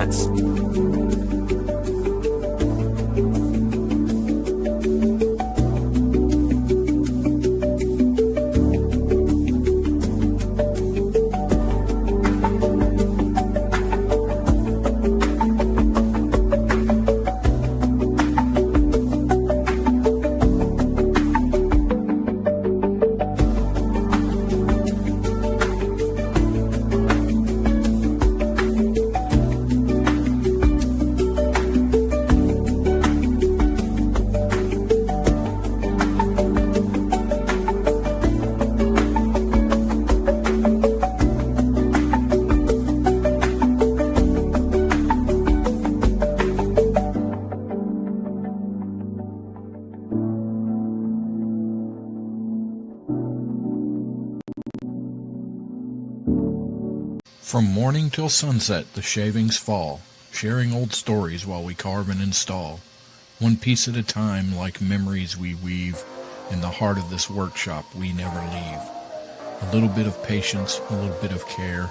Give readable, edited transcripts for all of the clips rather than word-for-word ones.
comments. From morning till sunset the shavings fall, sharing old stories while we carve and install. One piece at a time, like memories we weave, in the heart of this workshop we never leave. A little bit of patience, a little bit of care.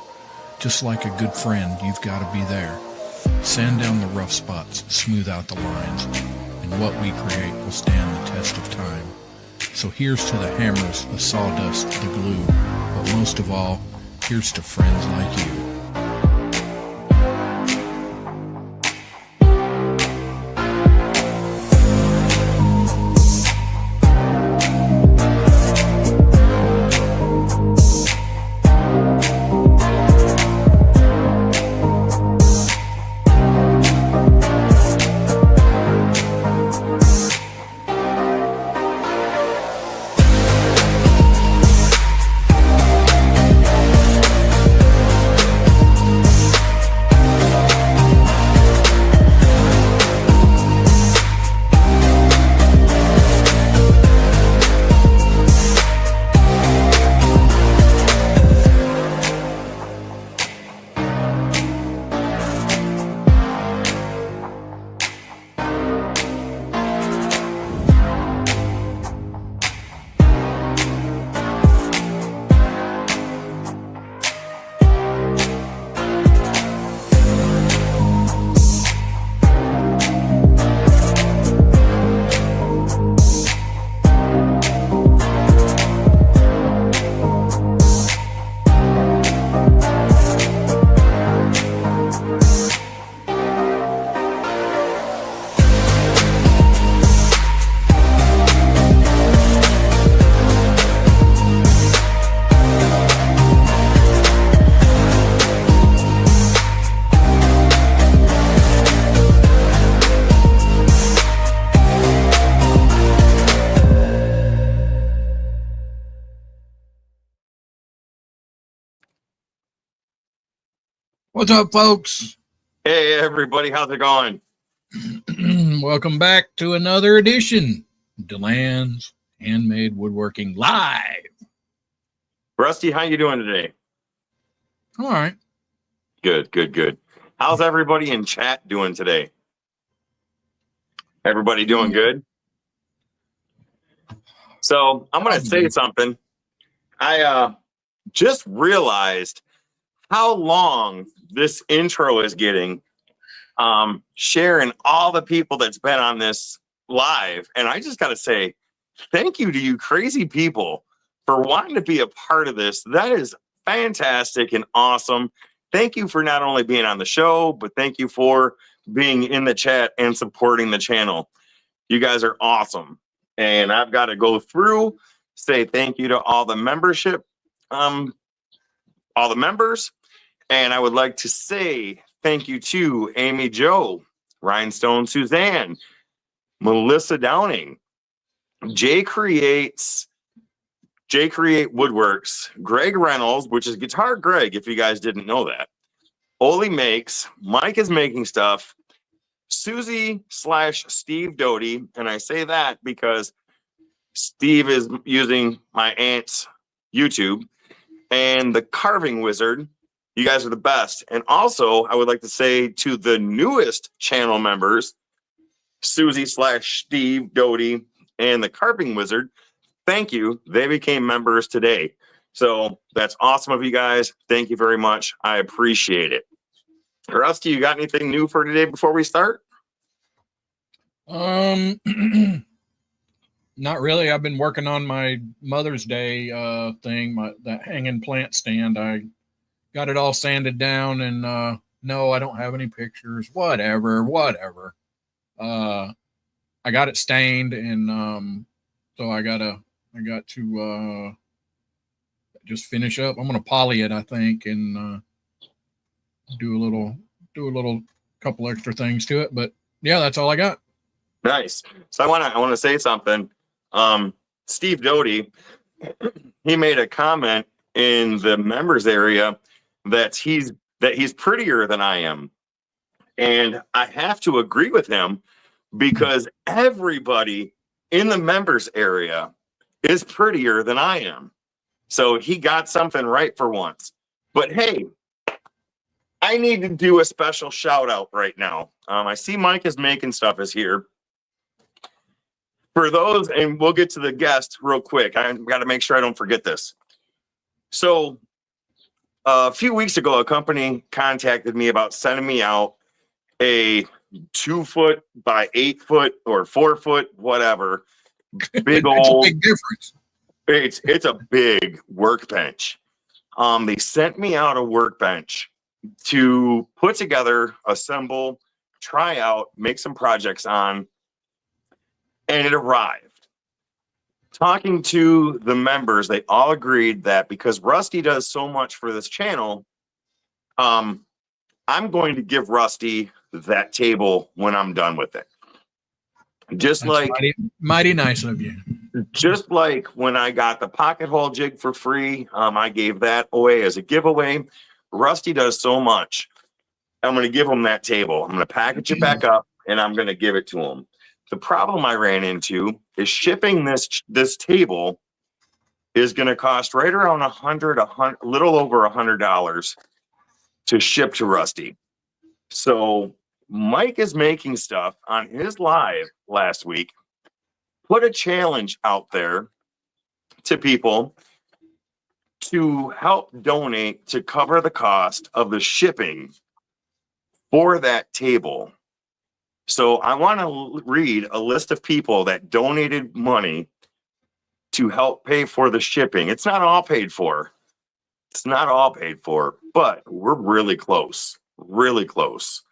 Just like a good friend, you've got to be there. Sand down the rough spots, smooth out the lines, and what we create will stand the test of time. So here's to the hammers, the sawdust, the glue, but most of all, here's to friends like you. What's up, folks? Hey, everybody. How's it going? Welcome back to another edition of DeLand's Handmade Woodworking Live. Rusty, how you doing today? All right. Good. How's everybody in chat doing today? Everybody doing good? So I'm going to say something. I just realized how long this intro is getting, sharing all the people that's been on this live. And I just got to say, thank you to you crazy people for wanting to be a part of this. That is fantastic and awesome. Thank you for not only being on the show, but thank you for being in the chat and supporting the channel. You guys are awesome. And I've got to go through, say thank you to all the membership, all the members. And I would like to say thank you to Amy Jo, Rhinestone Suzanne, Melissa Downing, Jay Create Woodworks, Greg Reynolds, which is Guitar Greg, if you guys didn't know that. Oli Makes, Mike is Making Stuff, Susie/Steve Doty, and I say that because Steve is using my aunt's YouTube, and the Carving Wizard. You guys are the best. And also, I would like to say to the newest channel members, Susie/Steve Doty and the Carving Wizard, thank you. They became members today. So that's awesome of you guys. Thank you very much. I appreciate it. Rusty, you got anything new for today before we start? Not really. I've been working on my Mother's Day thing, that hanging plant stand. I got it all sanded down, and no, I don't have any pictures. Whatever. I got it stained, and so I got to just finish up. I'm gonna poly it, I think, and do a little couple extra things to it. But yeah, that's all I got. Nice. So I want to say something. Steve Doty, he made a comment in the members area that he's prettier than I am, and I have to agree with him because everybody in the members area is prettier than I am. So he got something right for once. But hey, I need to do a special shout out right now. I see Mike is making stuff is here. For those, and we'll get to the guest real quick. I got to make sure I don't forget this. So a few weeks ago, a company contacted me about sending me out a 2 foot by 8 foot or 4 foot, whatever, big old. It's a big difference. It's a big workbench. They sent me out a workbench to put together, assemble, try out, make some projects on, and it arrived. Talking to the members, they all agreed that because Rusty does so much for this channel, I'm going to give Rusty that table when I'm done with it. Just That's like mighty nice of you. Just like when I got the pocket hole jig for free, I gave that away as a giveaway. Rusty does so much. I'm going to give him that table. I'm going to package it back up, and I'm going to give it to him. The problem I ran into is shipping this table is going to cost right around a little over $100 to ship to Rusty. So Mike is making stuff on his live last week. Put a challenge out there to people to help donate to cover the cost of the shipping for that table. So I want to read a list of people that donated money to help pay for the shipping. It's not all paid for. But we're really close. Really close.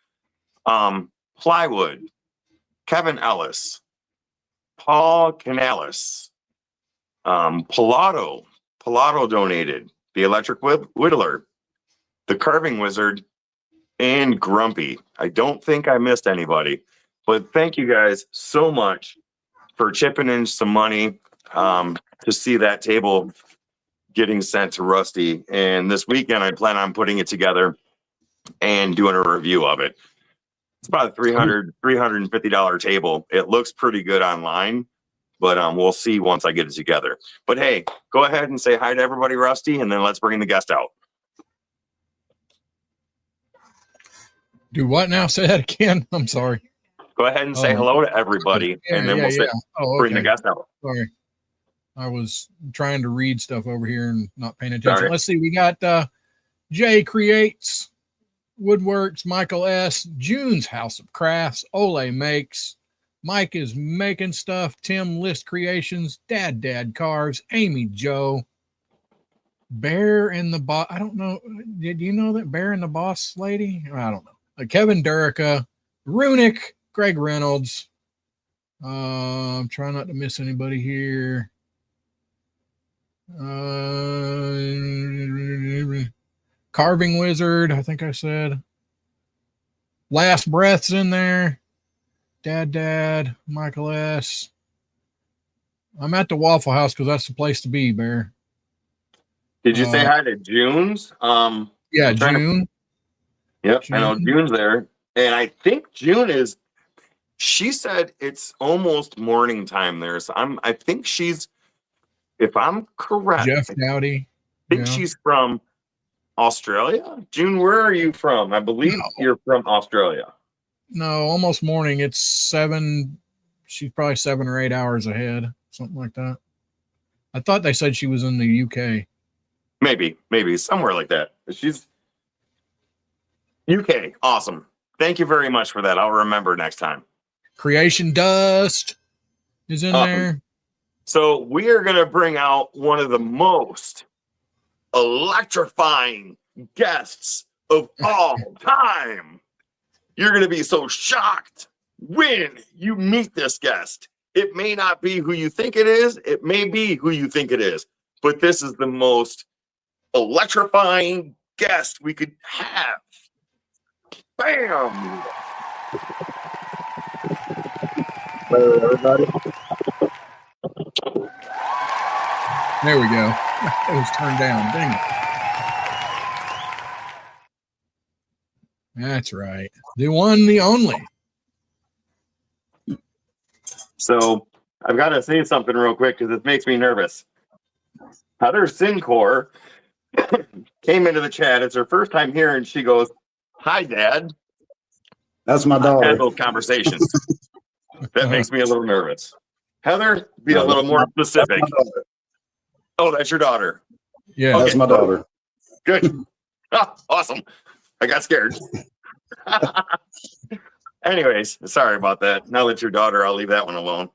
Plywood, Kevin Ellis, Paul Canales, Pilato donated, the Electric Whittler, the Carving Wizard, and Grumpy. I don't think I missed anybody, but thank you guys so much for chipping in some money to see that table getting sent to Rusty. And this weekend, I plan on putting it together and doing a review of it. It's about a $350 table. It looks pretty good online, but we'll see once I get it together. But hey, go ahead and say hi to everybody, Rusty, and then let's bring the guest out. Do what now? Say that again. I'm sorry. Go ahead and say hello to everybody, and then we'll bring the guest out. Sorry. I was trying to read stuff over here and not paying attention. Sorry. Let's see. We got Jay Creates, Woodworks, Michael S., June's House of Crafts, Ole Makes, Mike is making stuff, Tim List Creations, Dad Carves, Amy Joe, Bear and the Boss. I don't know. Did you know that Bear and the Boss lady? I don't know. Kevin Durica, Runic, Greg Reynolds. I'm trying not to miss anybody here. Carving Wizard, I think I said. Last Breath's in there. Dad, Michael S. I'm at the Waffle House because that's the place to be, Bear. Did you say hi to June's? Yeah, June. Yep, June. I know June's there. And I think June is, she said it's almost morning time there. So I think she's, if I'm correct, Jeff Dowdy. I think she's from Australia. June, where are you from? I believe you're from Australia. No, almost morning. It's 7. She's probably 7 or 8 hours ahead, something like that. I thought they said she was in the UK. Maybe somewhere like that. UK. Awesome. Thank you very much for that. I'll remember next time. Creation Dust is in there. So we are going to bring out one of the most electrifying guests of all time. You're going to be so shocked when you meet this guest. It may not be who you think it is. It may be who you think it is. But this is the most electrifying guest we could have. Bam! Hello, everybody. There we go. It was turned down. Dang it. That's right. The one, the only. So I've got to say something real quick because it makes me nervous. Heather Sincor came into the chat. It's her first time here, and she goes, "Hi, Dad." That's my I've had daughter. those conversations. That makes me a little nervous. Heather, be a little more specific. Oh, that's your daughter. Yeah. That's my daughter. Good. Oh, awesome. I got scared. Anyways, sorry about that. Now that your daughter, I'll leave that one alone.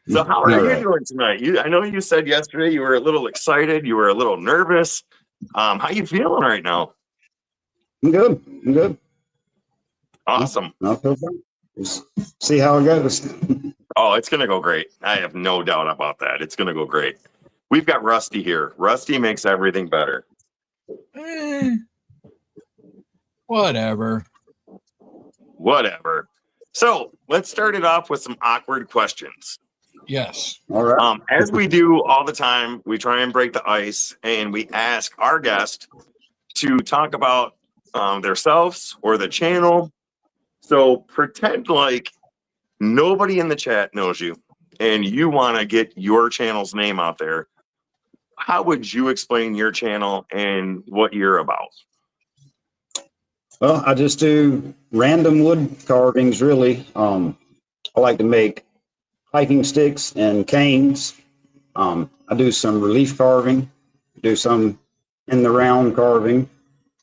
So how are you doing tonight? I know you said yesterday you were a little excited. You were a little nervous. How you feeling right now? I'm good. I'm good. Awesome. I feel fine. Just see how it goes. Oh, it's going to go great. I have no doubt about that. It's going to go great. We've got Rusty here. Rusty makes everything better. Whatever. So let's start it off with some awkward questions. Yes. All right. As we do all the time, we try and break the ice and we ask our guest to talk about themselves or the channel. So pretend like nobody in the chat knows you and you want to get your channel's name out there. How would you explain your channel and what you're about? Well, I just do random wood carvings, really. I like to make hiking sticks and canes. I do some relief carving, do some in the round carving.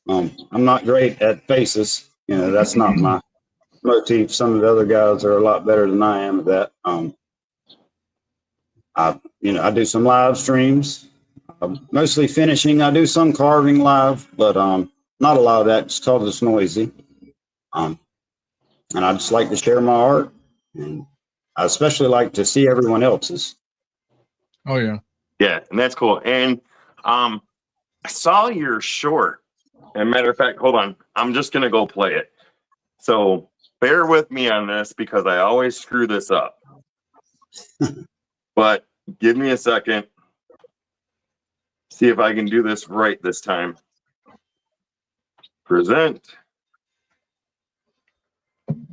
I'm not great at faces. You know, that's not my motif. Some of the other guys are a lot better than I am at that. I do some live streams, mostly finishing. I do some carving live, but not a lot of that just because it's noisy. And I just like to share my art, and I especially like to see everyone else's. Oh yeah. Yeah, and that's cool. And I saw your short. And matter of fact, hold on. I'm just gonna go play it. So bear with me on this because I always screw this up. But give me a second. See if I can do this right this time. Present.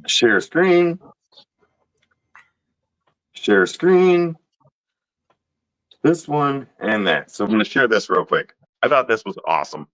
Share screen. Share screen. This one and that. So I'm going to share this real quick. I thought this was awesome.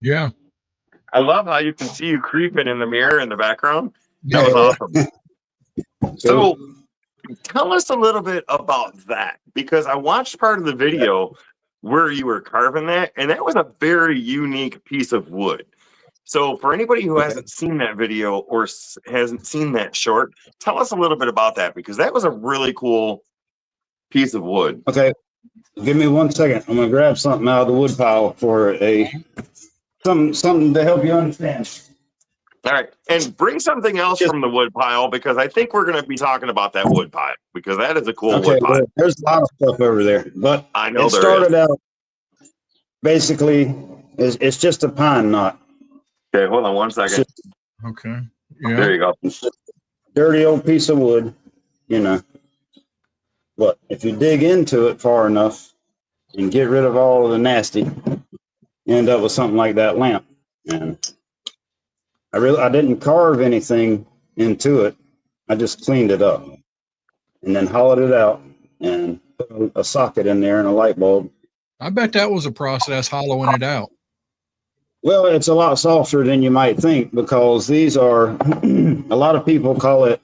Yeah. I love how you can see you creeping in the mirror in the background. That was awesome. So tell us a little bit about that, because I watched part of the video where you were carving that, and that was a very unique piece of wood. So for anybody who hasn't seen that video or hasn't seen that short, tell us a little bit about that, because that was a really cool piece of wood. Okay, give me 1 second. I'm gonna grab something out of the wood pile for something to help you understand. All right, and bring something else from the wood pile, because I think we're going to be talking about that wood pile, because that is a cool wood pile. Well, there's a lot of stuff over there, but I know it started out basically. It's just a pine knot. Okay, hold on one It's second. just Okay. There Yeah. you go. a dirty old piece of wood, you know. But if you dig into it far enough and get rid of all of the nasty, you end up with something like that lamp. And I didn't carve anything into it. I just cleaned it up and then hollowed it out and put a socket in there and a light bulb. I bet that was a process hollowing it out. Well, it's a lot softer than you might think because these are a lot of people call it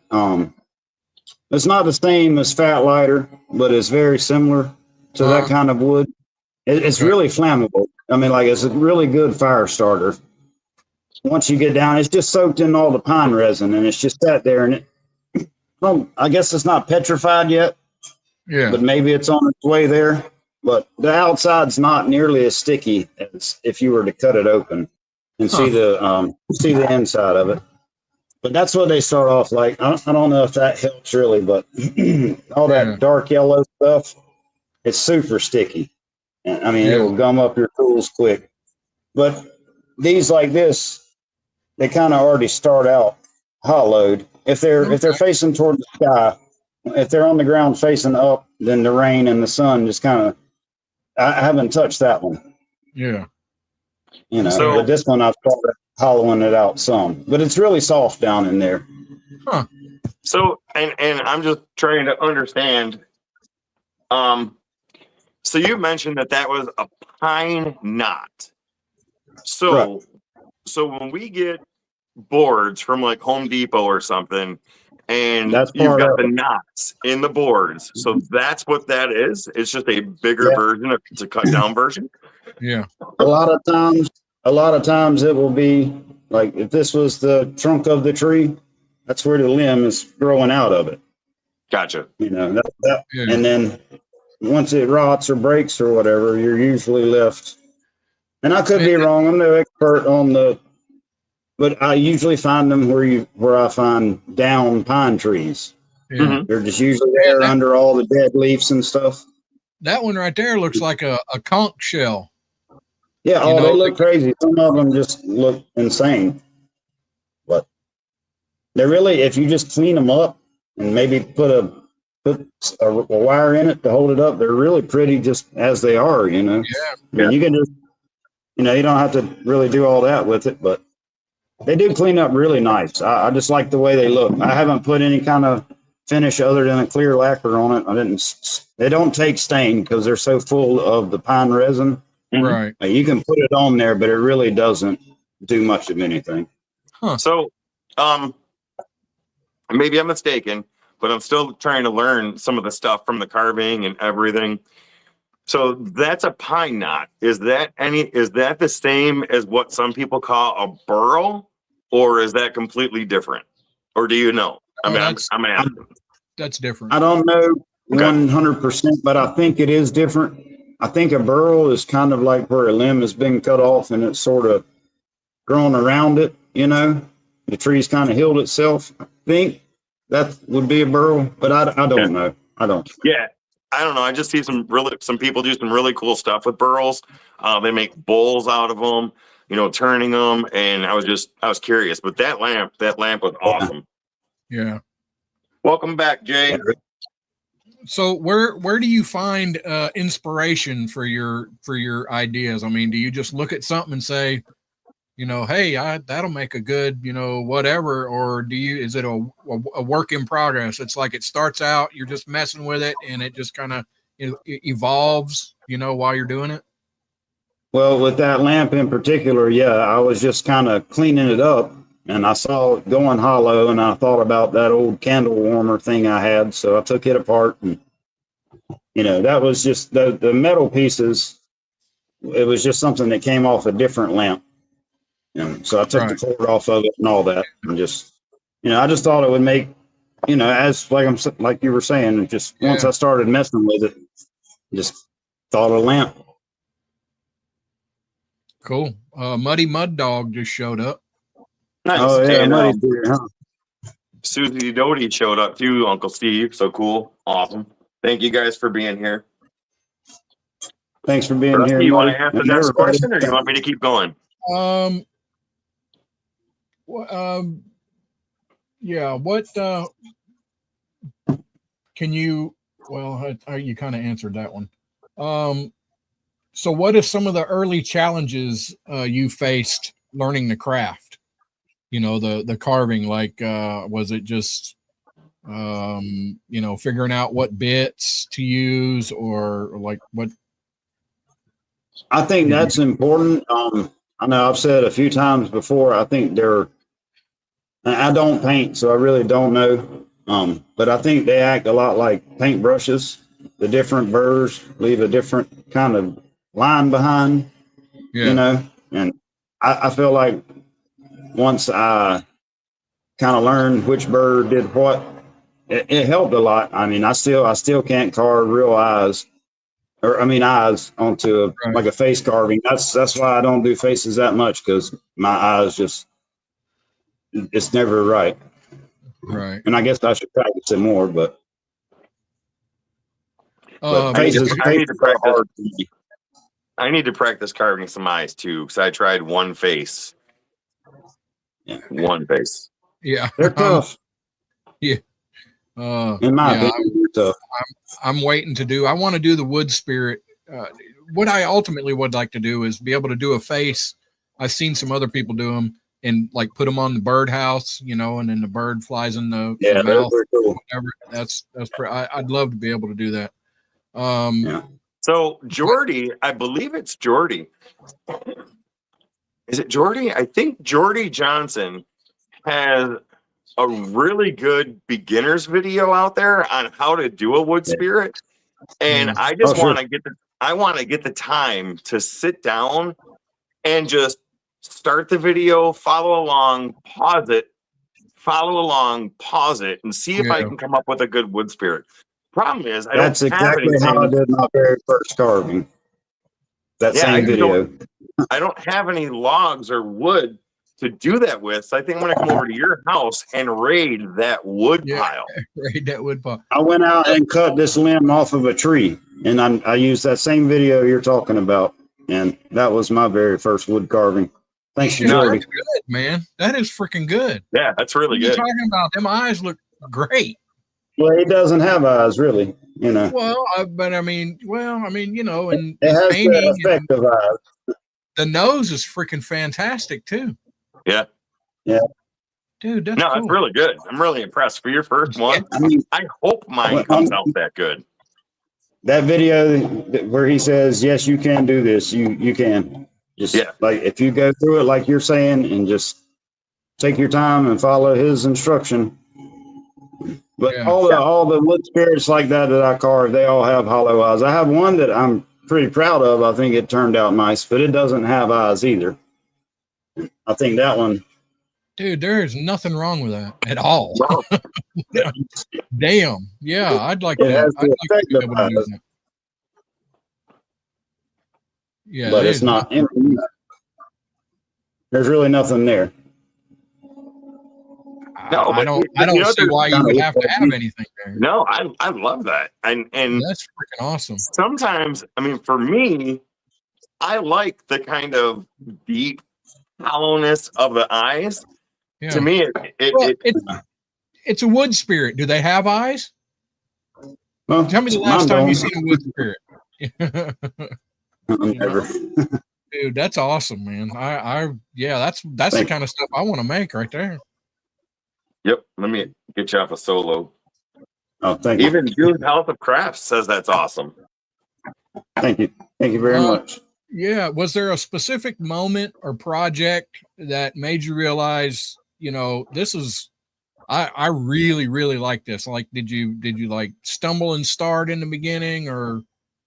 it's not the same as fat lighter, but it's very similar to that kind of wood. It's Okay. really flammable. I mean, like it's a really good fire starter. Once you get down, it's just soaked in all the pine resin and it's just sat there and well, I guess it's not petrified yet, Yeah. but maybe it's on its way there. But the outside's not nearly as sticky as if you were to cut it open and Huh. see the inside of it. But that's what they start off like. I don't know if that helps really, but all Yeah. that dark yellow stuff, it's super sticky. I mean, it Yeah. will gum up your tools quick. But these like this, they kind of already start out hollowed. If they're Okay. facing toward the sky, if they're on the ground facing up, then the rain and the sun just kind of. I haven't touched that one, Yeah. you know. Okay. But So, this one I've started hollowing it out some, but it's really soft down in there. Huh. and I'm just trying to understand. Um, so you mentioned that was a pine knot. Right. So, so when we get boards from like Home Depot or something, and That's you've part got of the it. knots in the boards, so that's what that is. It's just a bigger Yeah. version of it's a cut down version. Yeah. A lot of times, it will be like if this was the trunk of the tree, that's where the limb is growing out of it. Gotcha. You know, Yeah. and then once it rots or breaks or whatever, you're usually left. And I could And, be wrong. I'm no expert on but I usually find them where I find down pine trees. yeah. Hmm. They're just usually Man, there under all the dead leaves and stuff. that one right there looks like a conch shell. Yeah, You oh, they know, look crazy. Some of them just look insane. But they're really, if you just clean them up and maybe put a wire in it to hold it up, they're really pretty just as they are. You know, I Yeah. mean, you can just, you don't have to really do all that with it, but they do clean up really nice. I just like the way they look. I haven't put any kind of finish other than a clear lacquer on it. I didn't. They don't take stain because they're so full of the pine resin. Mhm. right. You can put it on there, but it really doesn't do much of anything. Huh. So, maybe I'm mistaken, but I'm still trying to learn some of the stuff from the carving and everything. So that's a pine knot. Is that the same as what some people call a burl, or is that completely different? Or do you know? I Oh, mean, I'm asking. that's different. I don't know Okay. 100%, but I think it is different. I think a burl is kind of like where a limb has been cut off and it's sort of grown around it. The tree's kind of healed itself. I think that would be a burl, but I Yeah. don't know. I don't. Yeah. I don't know. I just see some people do some really cool stuff with burls. They make bowls out of them, turning them. And I was curious, but that lamp was awesome. Yeah. Welcome back, Jay. So where do you find inspiration for your ideas? I mean, do you just look at something and say, hey, that'll make a good, whatever, or is it a work in progress? It's like it starts out, you're just messing with it, and it just kind of it evolves, while you're doing it. Well, with that lamp in particular, yeah, I was just kind of cleaning it up and I saw it going hollow and I thought about that old candle warmer thing I had. So I took it apart and, that was just the metal pieces. It was just something that came off a different lamp. And so I took the Right. cord off of it and all that and just, I just thought it would make, as like you were saying, just once Yeah. I started messing with it, just thought a lamp. Cool. Muddy Mud Dog just showed up. Nice. Oh yeah, And Muddy's here, huh? Susie Doty showed up too, Uncle Steve. So cool. Awesome. Thank you guys for being here. Thanks for being here, Rusty, you want Muddy. to ask the And next everybody. question or do you want me to keep going? Yeah. What can you? Well, you kind of answered that one. So, what are some of the early challenges you faced learning the craft? You know, the carving. Like, was it just figuring out what bits to use, or like what? I think Did you? that's important. I know I've said a few times before, I think I don't paint, so I really don't know. But I think they act a lot like paintbrushes. The different burrs leave a different kind of line behind, Yeah. and I feel like once I kind of learned which burr did what, it helped a lot. I mean, I still can't carve real eyes, or I mean eyes onto Right. like a face carving. That's why I don't do faces that much, because my eyes just it's never right. Right. And I guess I should practice it more, but Um, faces I need faces to are practice. hard to me. I need to practice carving some eyes too, because I tried one face. Yeah. One face. yeah. They're tough, Yeah. in my Yeah. opinion. They're tough. I'm waiting to do. I want to do the wood spirit. What I ultimately would like to do is be able to do a face. I've seen some other people do them and like put them on the birdhouse, and then the bird flies in the Yeah, mouth. they're cool. Whatever. I'd love to be able to do that. Yeah. So Jordy, I believe it's Jordy. Is it Jordy? I think Jordy Johnson has a really good beginner's video out there on how to do a wood spirit. And Yeah. I Oh, just sure. want to get the time to sit down and just start the video, follow along, pause it, and see if I Yeah. can come up with a good wood spirit. Problem is, I don't That's have exactly how I anything. did my very first carving. That Yeah, I same just video. don't have any logs or wood to do that with. So I think I'm gonna come over to your house and raid that wood Yeah. pile. Right. That would pop. I went out and cut this limb off of a tree, and I used that same video you're talking about, and that was my very first wood carving. Thanks to Shoot, No, Jordy. that's good, man. That is freaking good. yeah, that's What really are you good. talking about? Them eyes look great. Well, he doesn't have eyes, really. Well, but I mean, in It has painting, the effect of eyes. the nose is freaking fantastic too, Yeah. Yeah. dude. That's No, that's cool. really good. I'm really impressed for your first Yeah, one. I mean, I hope mine comes out that good. that video where he says, "Yes, you can do this. You can." Just Yeah. like if you go through it like you're saying, and just take your time and follow his instruction. But yeah, all the wood spirits like that I carve, they all have hollow eyes. I have one that I'm pretty proud of. I think it turned out nice, but it doesn't have eyes either. I think that one. dude. There is nothing wrong with that at all. Well, Damn. Yeah, I'd like It to. has I'd the like to effect be of able to do eyes, that. Yeah, but there's it's not. nothing. There's really nothing there. no, I but don't. I you don't know, see why you Kind would of have to have anything there. no, I love that. And That's freaking awesome. sometimes, I mean, for me, I like the kind of deep hollowness of the eyes. Yeah. To me, Well, it it's a wood spirit. Do they have eyes? Well, Tell me the last mine time you don't. seen a wood spirit. Never. Dude, that's awesome, man. Yeah, that's the kind of stuff I want to make right there. Yep. Let me get you off a solo. Oh, thank you. Even June Health of Crafts says that's awesome. Thank you. Thank you very much. Yeah. Was there a specific moment or project that made you realize, this is I really, really like this? Like, did you like stumble and start in the beginning, or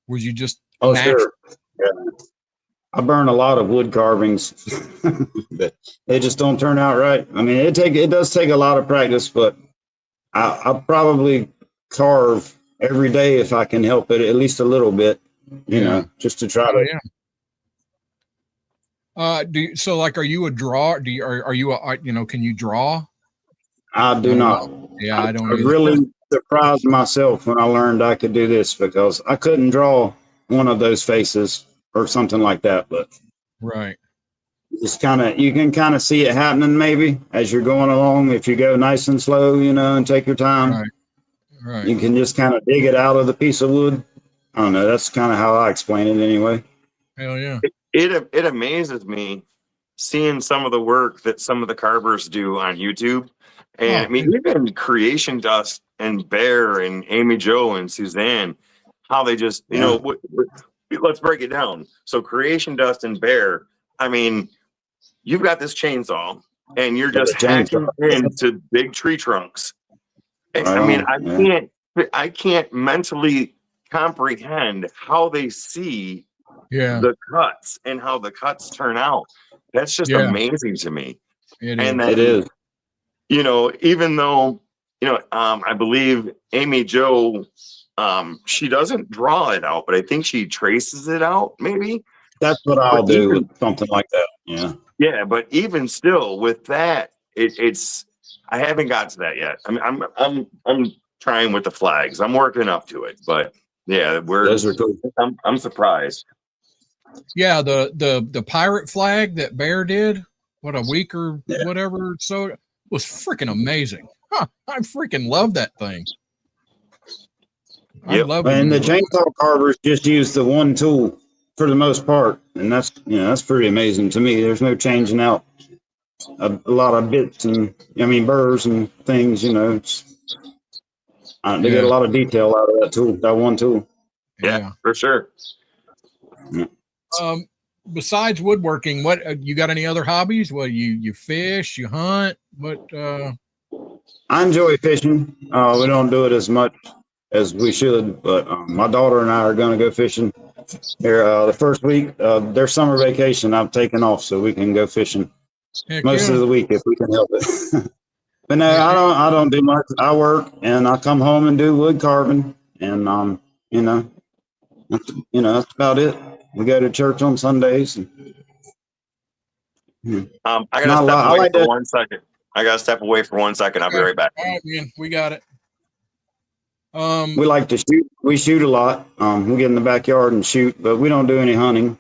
was you just Oh, natural? sure. Yeah. I burn a lot of wood carvings, but they just don't turn out right. I mean, it does take a lot of practice, but I'll probably carve every day if I can help it, at least a little bit, just to try to. Yeah. So like, are you a drawer? Are you can you draw? I do not. Yeah, I don't I either. really surprised myself when I learned I could do this, because I couldn't draw one of those faces or something like that. But Right. just you can kind of see it happening maybe as you're going along. If you go nice and slow, and take your time, Right. Right. you can just kind of dig it out of the piece of wood. I don't know. That's kind of how I explain it anyway. Hell yeah. It amazes me seeing some of the work that some of the carvers do on YouTube. And I mean, even Creation Dust and Bear and Amy Jo and Suzanne, how they just, let's break it down. So Creation Dust and Bear, I mean, you've got this chainsaw and you're just hacking into big tree trunks. I mean, I can't mentally comprehend how they see the cuts and how the cuts turn out. That's just amazing to me. It is. Even though, I believe Amy Jo, she doesn't draw it out, but I think she traces it out, maybe. That's what I'll do with something like that. Yeah. Yeah, but even still with that, it's I haven't got to that yet. I'm trying with the flags. I'm working up to it, but yeah, those are cool. I'm surprised. Yeah, the pirate flag that Bear did, what, a week or whatever, so was freaking amazing. Huh, I freaking love that thing. I love it. And the chainsaw carvers just use the one tool for the most part, and that's pretty amazing to me. There's no changing out a lot of bits and burrs and things. They get a lot of detail out of that one tool. Yeah, for sure. Yeah. Besides woodworking, what you got any other hobbies? Well, you fish, you hunt. What? I enjoy fishing. We don't do it as much as we should, but my daughter and I are going to go fishing here the first week. Their summer vacation, I've taken off so we can go fishing most of the week if we can help it. But no, I don't do much. I work and I come home and do wood carving, and that's about it. We go to church on Sundays. I gotta step away for 1 second. I gotta step away for 1 second. I'll be right back. All right, man, we got it. We like to shoot. We shoot a lot. We get in the backyard and shoot, but we don't do any hunting.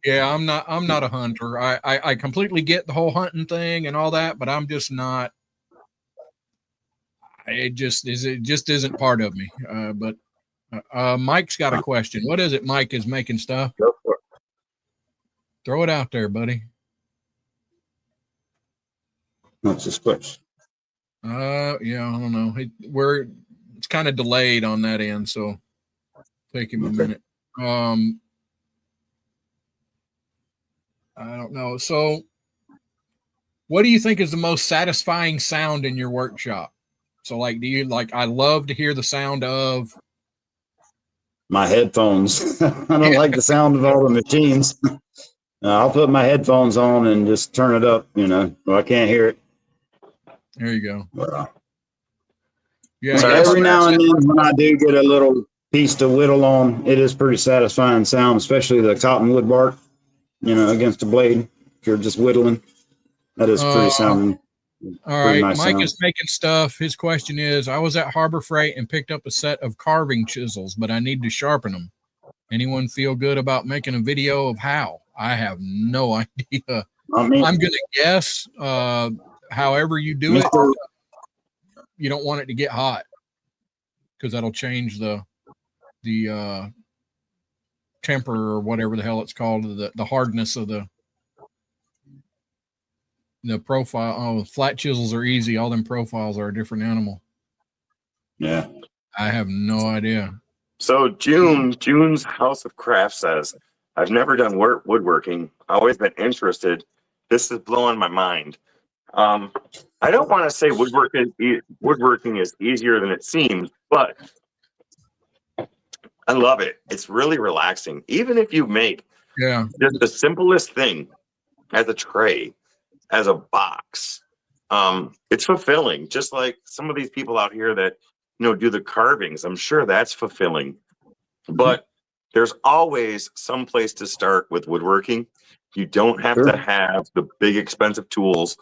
Yeah, I'm not a hunter. I completely get the whole hunting thing and all that, but I'm just not. It just isn't part of me. But Mike's got a question. What is it? Mike is making stuff. Go for it. Throw it out there, buddy. What's this question? Yeah, I don't know. It's kind of delayed on that end, so take him a minute. I don't know. So, what do you think is the most satisfying sound in your workshop? So, like, do you like? I love to hear the sound of my headphones. I don't like the sound of all the machines. I'll put my headphones on and just turn it up. I can't hear it. There you go. Yeah. Every now and then, when I do get a little piece to whittle on, it is pretty satisfying sound, especially the cottonwood bark. Against the blade, if you're just whittling, that is pretty sounding. All right, nice Mike sound. Is making stuff. His question is, I was at Harbor Freight and picked up a set of carving chisels, but I need to sharpen them. Anyone feel good about making a video of how? I have no idea. I'm going to guess, however you do it, you don't want it to get hot because that'll change the temper or whatever the hell it's called, the hardness of the profile. Oh, flat chisels are easy. All them profiles are a different animal. Yeah. I have no idea. So June's House of Craft says, I've never done woodworking. I've always been interested. This is blowing my mind. I don't want to say woodworking is easier than it seems, but I love it. It's really relaxing. Even if you make just the simplest thing as a tray, as a box, it's fulfilling. Just like some of these people out here that do the carvings. I'm sure that's fulfilling. But there's always some place to start with woodworking. You don't have to have the big expensive tools.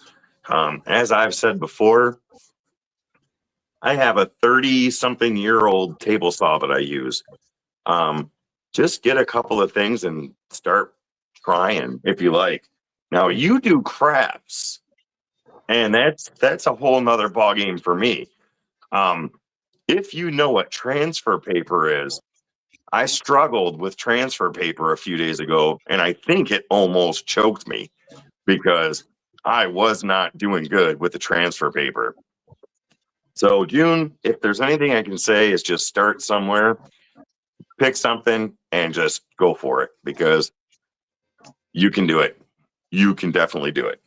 As I've said before, I have a 30-something-year-old table saw that I use. Just get a couple of things and start trying if you like. Now you do crafts, and that's a whole nother ballgame for me. If you know what transfer paper is, I struggled with transfer paper a few days ago, and I think it almost choked me because I was not doing good with the transfer paper. So, June, if there's anything I can say, is just start somewhere, pick something, and just go for it because you can do it. You can definitely do it.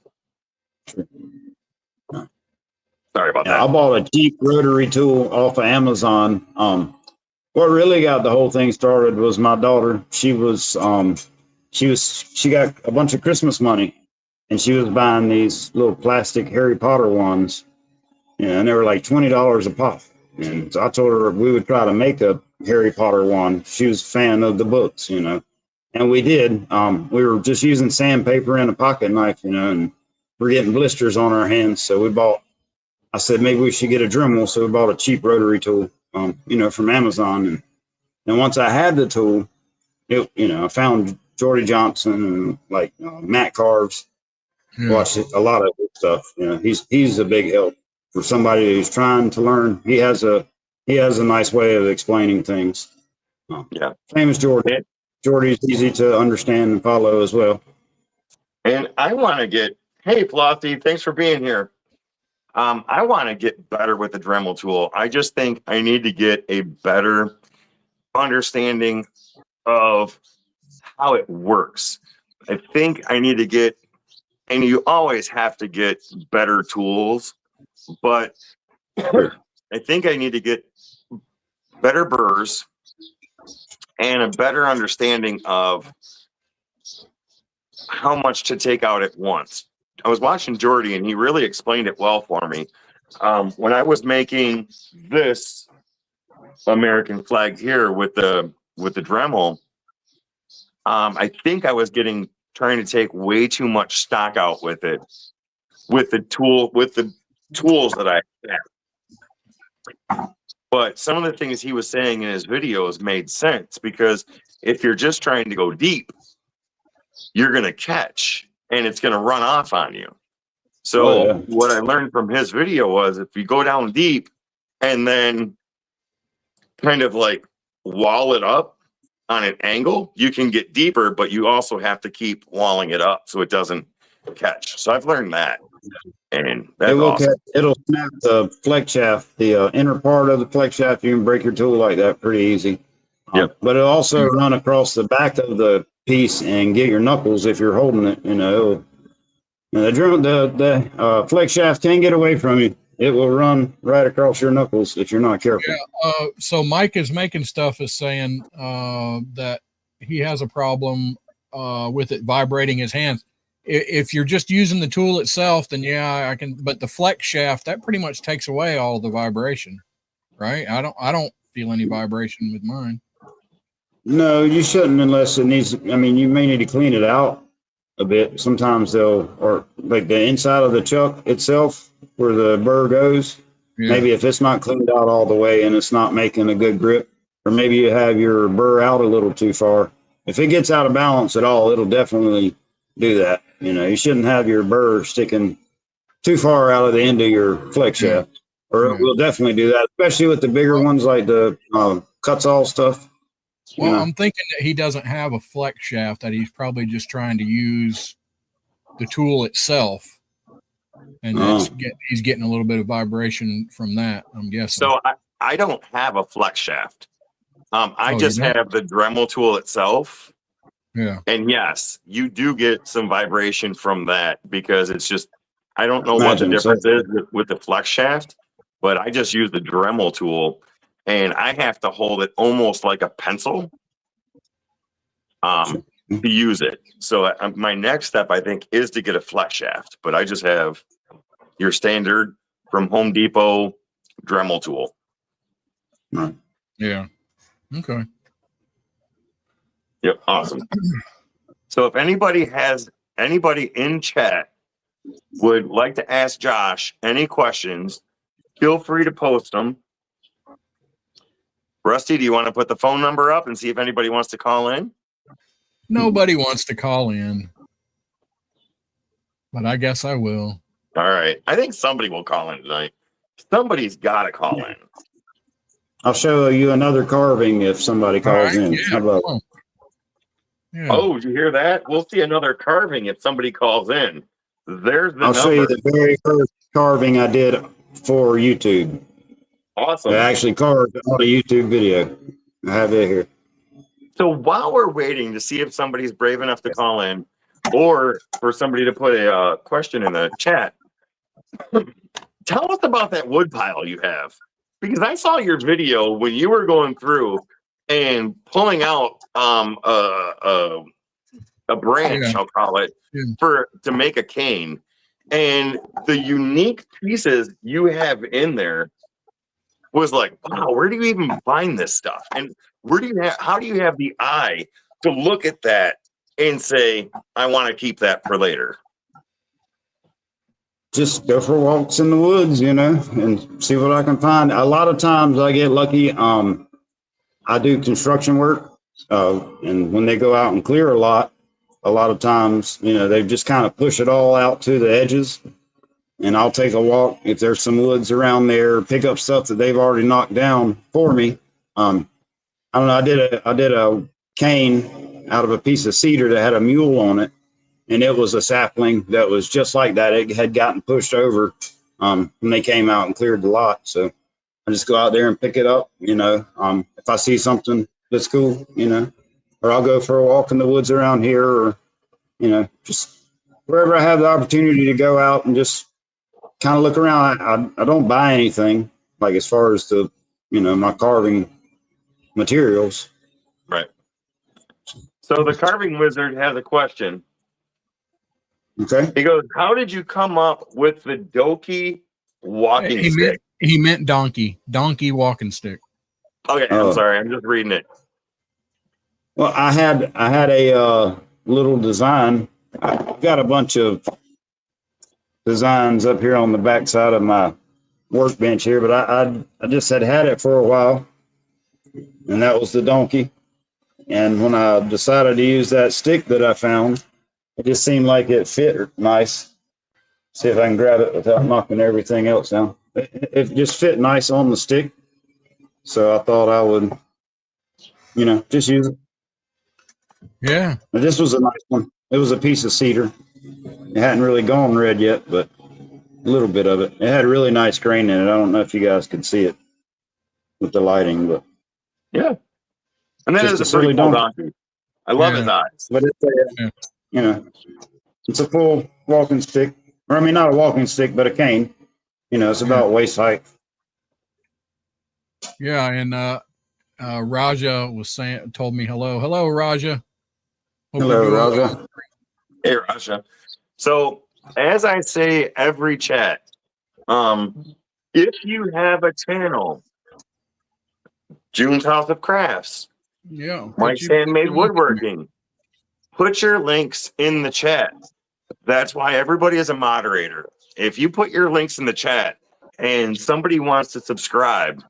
Sorry about that. I bought a cheap rotary tool off of Amazon. What really got the whole thing started was my daughter. She got a bunch of Christmas money, and she was buying these little plastic Harry Potter ones, and they were like $20 a pop. And so I told her we would try to make a Harry Potter one. She was a fan of the books, and we did. We were just using sandpaper and a pocket knife, and we're getting blisters on our hands. So I said maybe we should get a Dremel. So we bought a cheap rotary tool, from Amazon. And once I had the tool, I found Jordy Johnson and like Matt Carves. Watched a lot of good stuff. He's a big help for somebody who's trying to learn. He has a nice way of explaining things. Yeah. Same as Jordy. Jordy's easy to understand and follow as well. And I want to hey, Flossie, thanks for being here. I want to get better with the Dremel tool. I just think I need to get a better understanding of how it works. I think I need to get, and you always have to get better tools, but I think I need to get better burrs and a better understanding of how much to take out at once. I was watching Jordy and he really explained it well for me. When I was making this American flag here with the Dremel, I think I was trying to take way too much stock out with it, with the tools that I had. But some of the things he was saying in his videos made sense because if you're just trying to go deep, you're going to catch and it's going to run off on you. So what I learned from his video was if you go down deep and then kind of like wall it up on an angle, you can get deeper, but you also have to keep walling it up so it doesn't catch. So I've learned that. And that's awesome. It'll snap the flex shaft, the inner part of the flex shaft. You can break your tool like that pretty easy. Yep. But it'll also run across the back of the piece and get your knuckles if you're holding it. The flex shaft can get away from you. It will run right across your knuckles if you're not careful. Yeah, so Mike is making stuff is saying that he has a problem with it vibrating his hands. If you're just using the tool itself, then yeah, I can. But the flex shaft, that pretty much takes away all the vibration, right? I don't feel any vibration with mine. No, you shouldn't unless it needs. I mean, you may need to clean it out a bit. Sometimes or like the inside of the chuck itself, where the burr goes. Yeah. Maybe if it's not cleaned out all the way and it's not making a good grip, or maybe you have your burr out a little too far. If it gets out of balance at all, it'll definitely do that. You shouldn't have your burr sticking too far out of the end of your flex shaft, or it will definitely do that, especially with the bigger ones like the cuts all stuff. Well, I'm thinking that he doesn't have a flex shaft, that he's probably just trying to use the tool itself. And he's getting a little bit of vibration from that, I'm guessing. So I don't have a flex shaft. I just have the Dremel tool itself. Yeah. And yes, you do get some vibration from that because it's just, I don't know what the difference is with the flex shaft, but I just use the Dremel tool and I have to hold it almost like a pencil to use it. So my next step, I think, is to get a flex shaft, but I just have your standard from Home Depot Dremel tool. Right. Yeah. Okay. Yep. Awesome. So if anybody in chat would like to ask Josh any questions, feel free to post them. Rusty, do you want to put the phone number up and see if anybody wants to call in? Nobody wants to call in. but I guess I will. All right. I think somebody will call in tonight. Somebody's got to call in. I'll show you another carving if somebody calls in. Yeah, How about? Yeah. Oh, did you hear that? We'll see another carving if somebody calls in. There's the I'll number. show you the very first carving I did for YouTube. Awesome. I actually carved on a YouTube video. I have it here. So while we're waiting to see if somebody's brave enough to call in or for somebody to put a question in the chat, tell us about that wood pile you have. Because I saw your video when you were going through and pulling out a branch, Yeah. I'll call it, to make a cane. And the unique pieces you have in there was like, wow, where do you even find this stuff? And how do you have the eye to look at that and say, I want to keep that for later? Just go for walks in the woods, and see what I can find. A lot of times I get lucky. I do construction work, and when they go out and clear a lot of times, they just kind of push it all out to the edges. And I'll take a walk if there's some woods around there, pick up stuff that they've already knocked down for me. I don't know. I did a cane out of a piece of cedar that had a mule on it, and it was a sapling that was just like that. It had gotten pushed over when they came out and cleared the lot. So I just go out there and pick it up. If I see something that's cool, or I'll go for a walk in the woods around here, or just wherever I have the opportunity to go out and just kind of look around. I don't buy anything, like as far as the my carving materials. Right. So the carving wizard has a question. Okay. He goes, how did you come up with the Doki walking stick? He meant donkey walking stick. Okay, I'm sorry. I'm just reading it. Well, I had a little design. I've got a bunch of designs up here on the back side of my workbench here, but I just had it for a while, and that was the donkey. And when I decided to use that stick that I found, it just seemed like it fit nice. See if I can grab it without knocking everything else down. It just fit nice on the stick, so I thought I would, just use it. Yeah. But this was a nice one. It was a piece of cedar. It hadn't really gone red yet, but a little bit of it. It had a really nice grain in it. I don't know if you guys could see it with the lighting, but yeah. And that is a pretty cool donkey. I love his eyes. But it's it's a full walking stick. Or I mean, not a walking stick, but a cane. It's about waist height. Yeah, and Raja told me hello, Raja. Hello, Raja. Hey, Raja. So, as I say every chat, if you have a channel, June's House of Crafts, Mike's Handmade Woodworking, put your links in the chat. That's why everybody is a moderator. If you put your links in the chat and somebody wants to subscribe,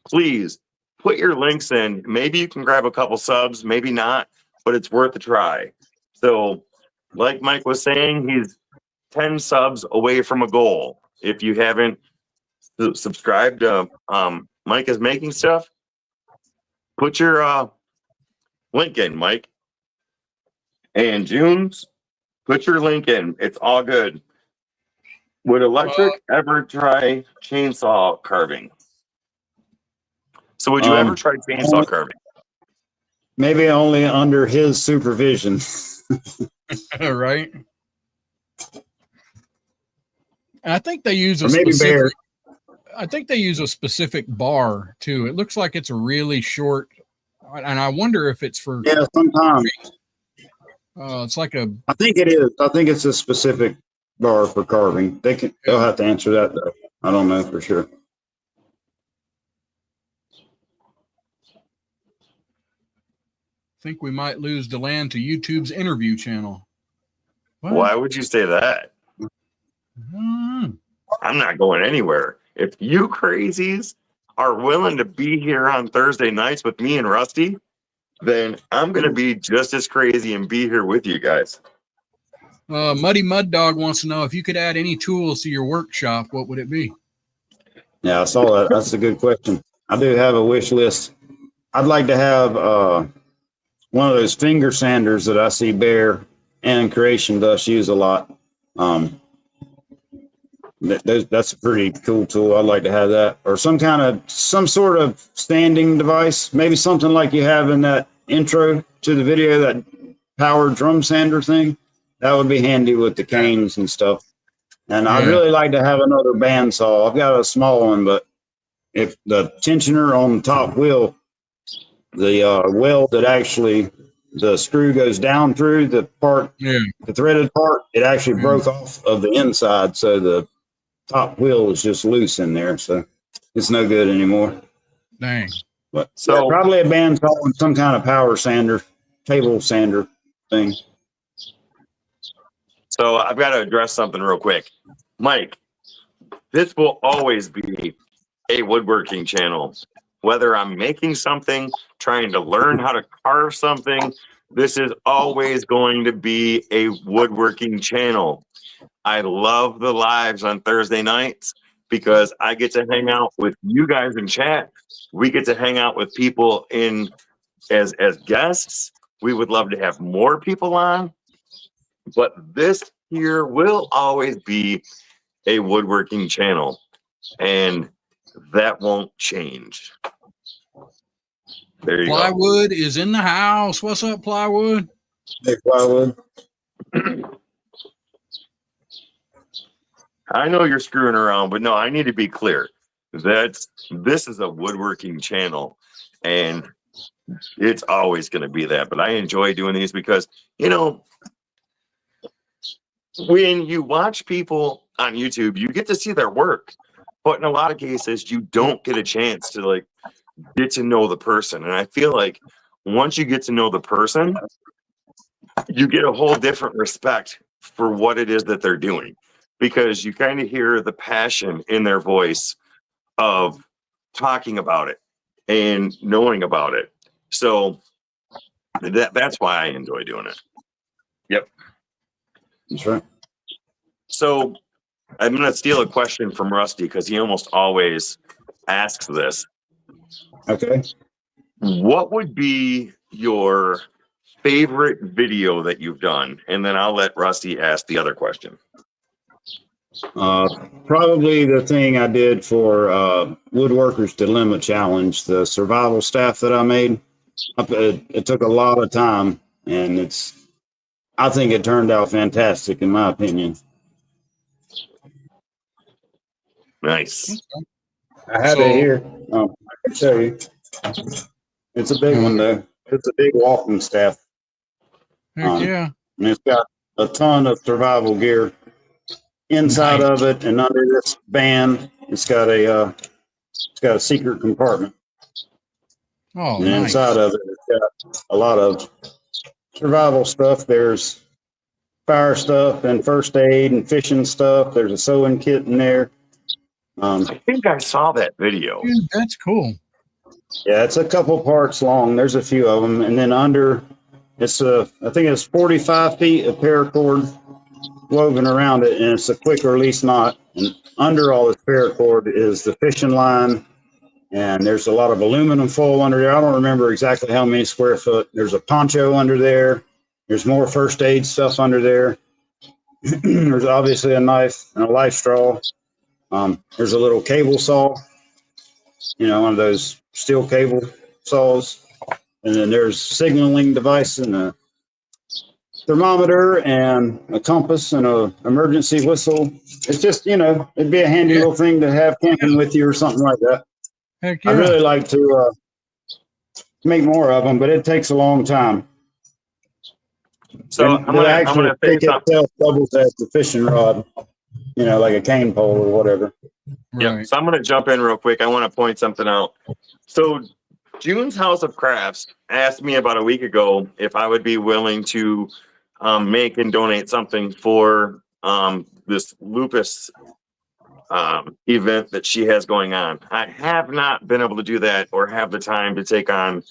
please put your links in. Maybe you can grab a couple subs, maybe not, but it's worth a try. So, like Mike was saying, he's 10 subs away from a goal. If you haven't subscribed to Mike is Making Stuff, put your link in, Mike. And June's, put your link in. It's all good. Would Electric ever try chainsaw carving? So would you ever try chainsaw carving? Maybe only under his supervision. Right. I think they use I think they use a specific bar too. It looks like it's a really short, and I wonder if it's for. Yeah, sometimes. It's like a. I think it is. I think it's a specific bar for carving. They'll have to answer that though. I don't know for sure. I think we might lose Deland to YouTube's interview channel. What? Why would you say that? I'm not going anywhere. If you crazies are willing to be here on Thursday nights with me and Rusty, then I'm going to be just as crazy and be here with you guys. Muddy Mud Dog wants to know if you could add any tools to your workshop, what would it be? Yeah, I saw that. That's a good question. I do have a wish list. I'd like to have one of those finger sanders that I see Bear and Creation Dust use a lot. That's a pretty cool tool. I'd like to have that, or some sort of standing device, maybe something like you have in that intro to the video, that powered drum sander thing. That would be handy with the canes and stuff. And I'd really like to have another bandsaw. I've got a small one, but if the tensioner on the top wheel, the weld that actually the screw goes down through the part, the threaded part, it actually broke off of the inside, so the top wheel is just loose in there, so it's no good anymore. Dang. But so probably a bandsaw and some kind of power sander, table sander thing. So I've got to address something real quick. Mike, this will always be a woodworking channel. Whether I'm making something, trying to learn how to carve something, this is always going to be a woodworking channel. I love the lives on Thursday nights because I get to hang out with you guys in chat. We get to hang out with people as guests. We would love to have more people on, but this here will always be a woodworking channel, and that won't change. There you go. Plywood is in the house. What's up, Plywood? Hey, Plywood. I know you're screwing around, but no, I need to be clear that this is a woodworking channel, and it's always going to be that. But I enjoy doing these because, you know, when you watch people on YouTube, you get to see their work, but in a lot of cases, you don't get a chance to like get to know the person. And I feel like once you get to know the person, you get a whole different respect for what it is that they're doing, because you kind of hear the passion in their voice of talking about it and knowing about it. So that's why I enjoy doing it. Yep. That's right. So I'm going to steal a question from Rusty because he almost always asks this. Okay. What would be your favorite video that you've done? And then I'll let Rusty ask the other question. Probably the thing I did for Woodworkers Dilemma Challenge, the survival staff that I made. It took a lot of time, and I think it turned out fantastic in my opinion. Nice. I have it here. I can show you. It's a big one though. It's a big walking staff. Heck yeah. And it's got a ton of survival gear inside of it, and under this band, it's got a secret compartment. Oh, and nice. Inside of it, it's got a lot of survival stuff. There's fire stuff and first aid and fishing stuff. There's a sewing kit in there. I think I saw that video. Dude, that's cool. Yeah, it's a couple parts long. There's a few of them, and then under, I think it's 45 feet of paracord woven around it, and it's a quick release knot. And under all this paracord is the fishing line, and there's a lot of aluminum foil under there. I don't remember exactly how many square foot. There's a poncho under there. There's more first aid stuff under there. There's obviously a knife and a life straw. There's a little cable saw, one of those steel cable saws. And then there's signaling device and a thermometer and a compass and a emergency whistle. It's just, it'd be a handy little thing to have camping with you or something like that. Heck yeah. I'd really like to make more of them, but it takes a long time. So I'm gonna say something. Doubles as the fishing rod, like a cane pole or whatever. Right. Yep. So I'm gonna jump in real quick. I want to point something out. So June's House of Crafts asked me about a week ago if I would be willing to make and donate something for this lupus event that she has going on. I have not been able to do that or have the time to take on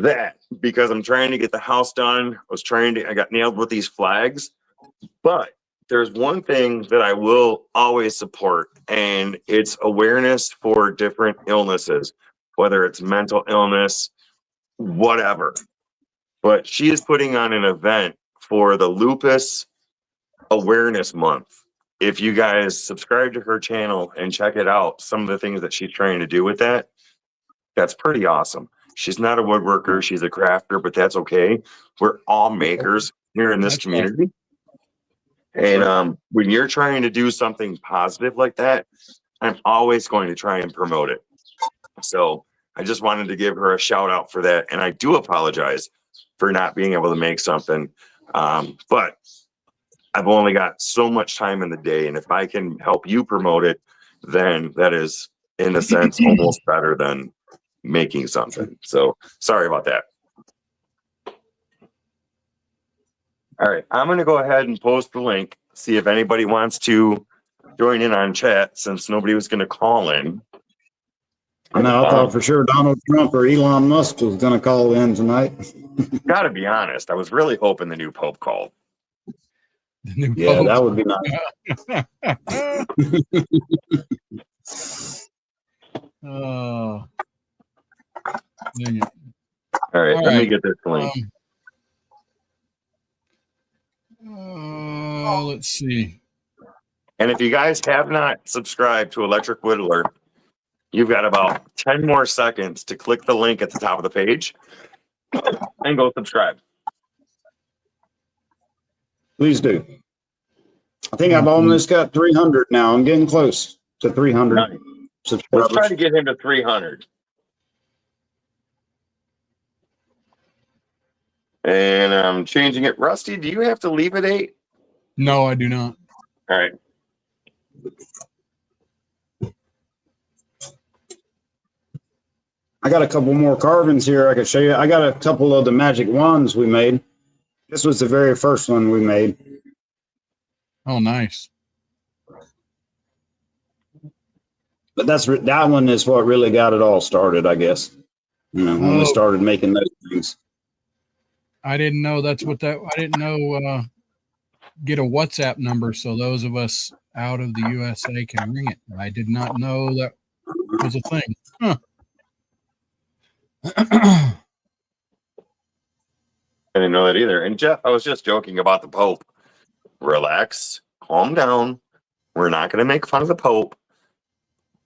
that because I'm trying to get the house done. I got nailed with these flags, but there's one thing that I will always support, and it's awareness for different illnesses, whether it's mental illness, whatever. But she is putting on an event for the Lupus Awareness Month. If you guys subscribe to her channel and check it out, some of the things that she's trying to do with that, that's pretty awesome. She's not a woodworker, she's a crafter, but that's okay. We're all makers here in this That's right. community. And when you're trying to do something positive like that, I'm always going to try and promote it. So I just wanted to give her a shout out for that. And I do apologize for not being able to make something. But I've only got so much time in the day. And if I can help you promote it, then that is, in a sense, almost better than making something. So sorry about that. All right, I'm going to go ahead and post the link, see if anybody wants to join in on chat since nobody was going to call in. I know, I thought for sure Donald Trump or Elon Musk was going to call in tonight. Got to be honest, I was really hoping the new Pope called. The new Yeah, Pope. that would be nice. Oh. Dang it. All right, All let me right. get this link. Let's see. And if you guys have not subscribed to Electric Whittler, you've got about 10 more seconds to click the link at the top of the page and go subscribe. Please do. I think I've almost got 300 now. I'm getting close to 300 Nice. subscribers. Let's try to get him to 300. And I'm changing it. Rusty, do you have to leave at 8? No, I do not. All right. I got a couple more carvings here I could show you. I got a couple of the magic wands we made. This was the very first one we made. Oh, nice. But that one is what really got it all started, I guess. You know, when we started making those things. I didn't know that's what that. I didn't know. Get a WhatsApp number so those of us out of the USA can ring it. I did not know that was a thing. Huh. I didn't know that either. And Jeff, I was just joking about the Pope. Relax, calm down. We're not going to make fun of the Pope.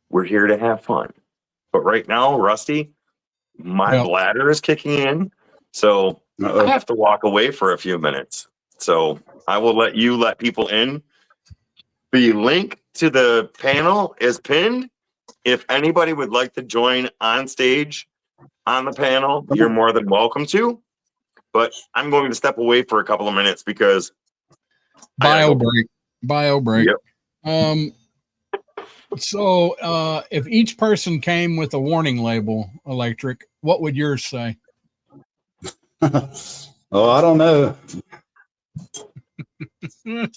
We're here to have fun. But right now, Rusty, my bladder is kicking in. So I have to walk away for a few minutes. So I will let people in. The link to the panel is pinned. If anybody would like to join on stage on the panel, you're more than welcome to. But I'm going to step away for a couple of minutes because bio break. Yep. So if each person came with a warning label, Electric, what would yours say? Oh, I don't know. I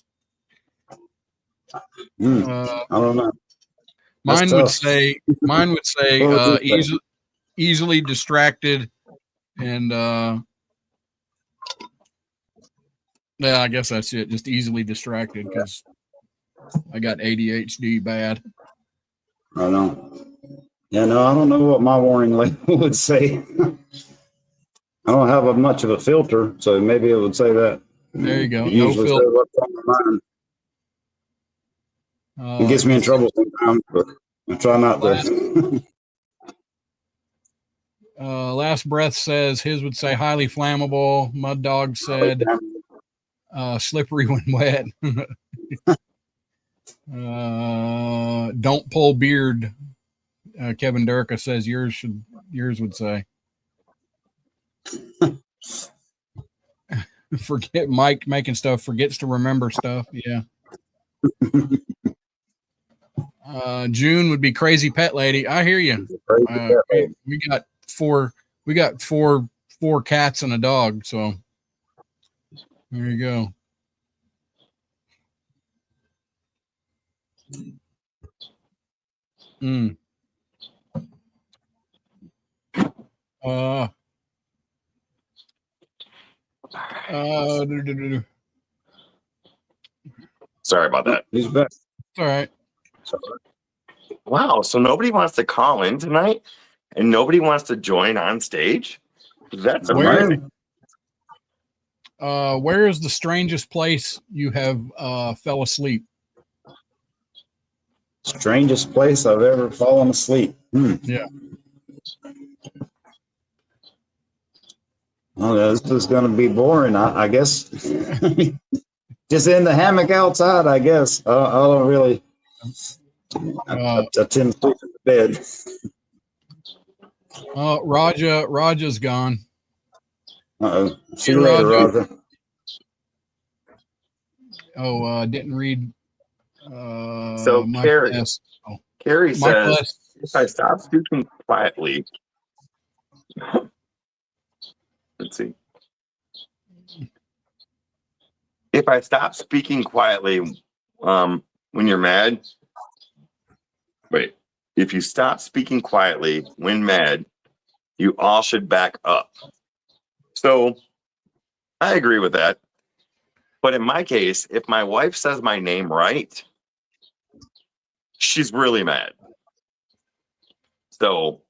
don't know. Mine would say easily distracted and yeah, I guess that's it. Just easily distracted because I got ADHD bad. I don't. Yeah, no, I don't know what my warning label would say. I don't have much of a filter, so maybe it would say that. There you go. It No usually filter. says what's on my mind. It gets me in trouble sometimes, but I try not to. Last Breath says his would say highly flammable. Mud Dog said slippery when wet. Don't pull beard. Kevin Durka says yours would say. Forget Mike making stuff, forgets to remember stuff. Yeah. June would be crazy pet lady. I hear you. We got four cats and a dog. So there you go. It's Sorry about that. He's back. all right. Wow. So nobody wants to call in tonight, and nobody wants to join on stage. That's amazing. Where is the strangest place you have fell asleep? Strangest place I've ever fallen asleep. Yeah. Well, this is going to be boring, I guess. Just in the hammock outside, I guess. I don't really. I tend to sleep in the bed. Raja's gone. Uh-oh. See you later, Roger. Oh, didn't read. So Carrie, Carrie Michael says, if I stop speaking quietly, let's see. If I stop speaking quietly when you're mad, wait, if you stop speaking quietly when mad, you all should back up. So I agree with that. But in my case, if my wife says my name right, she's really mad. So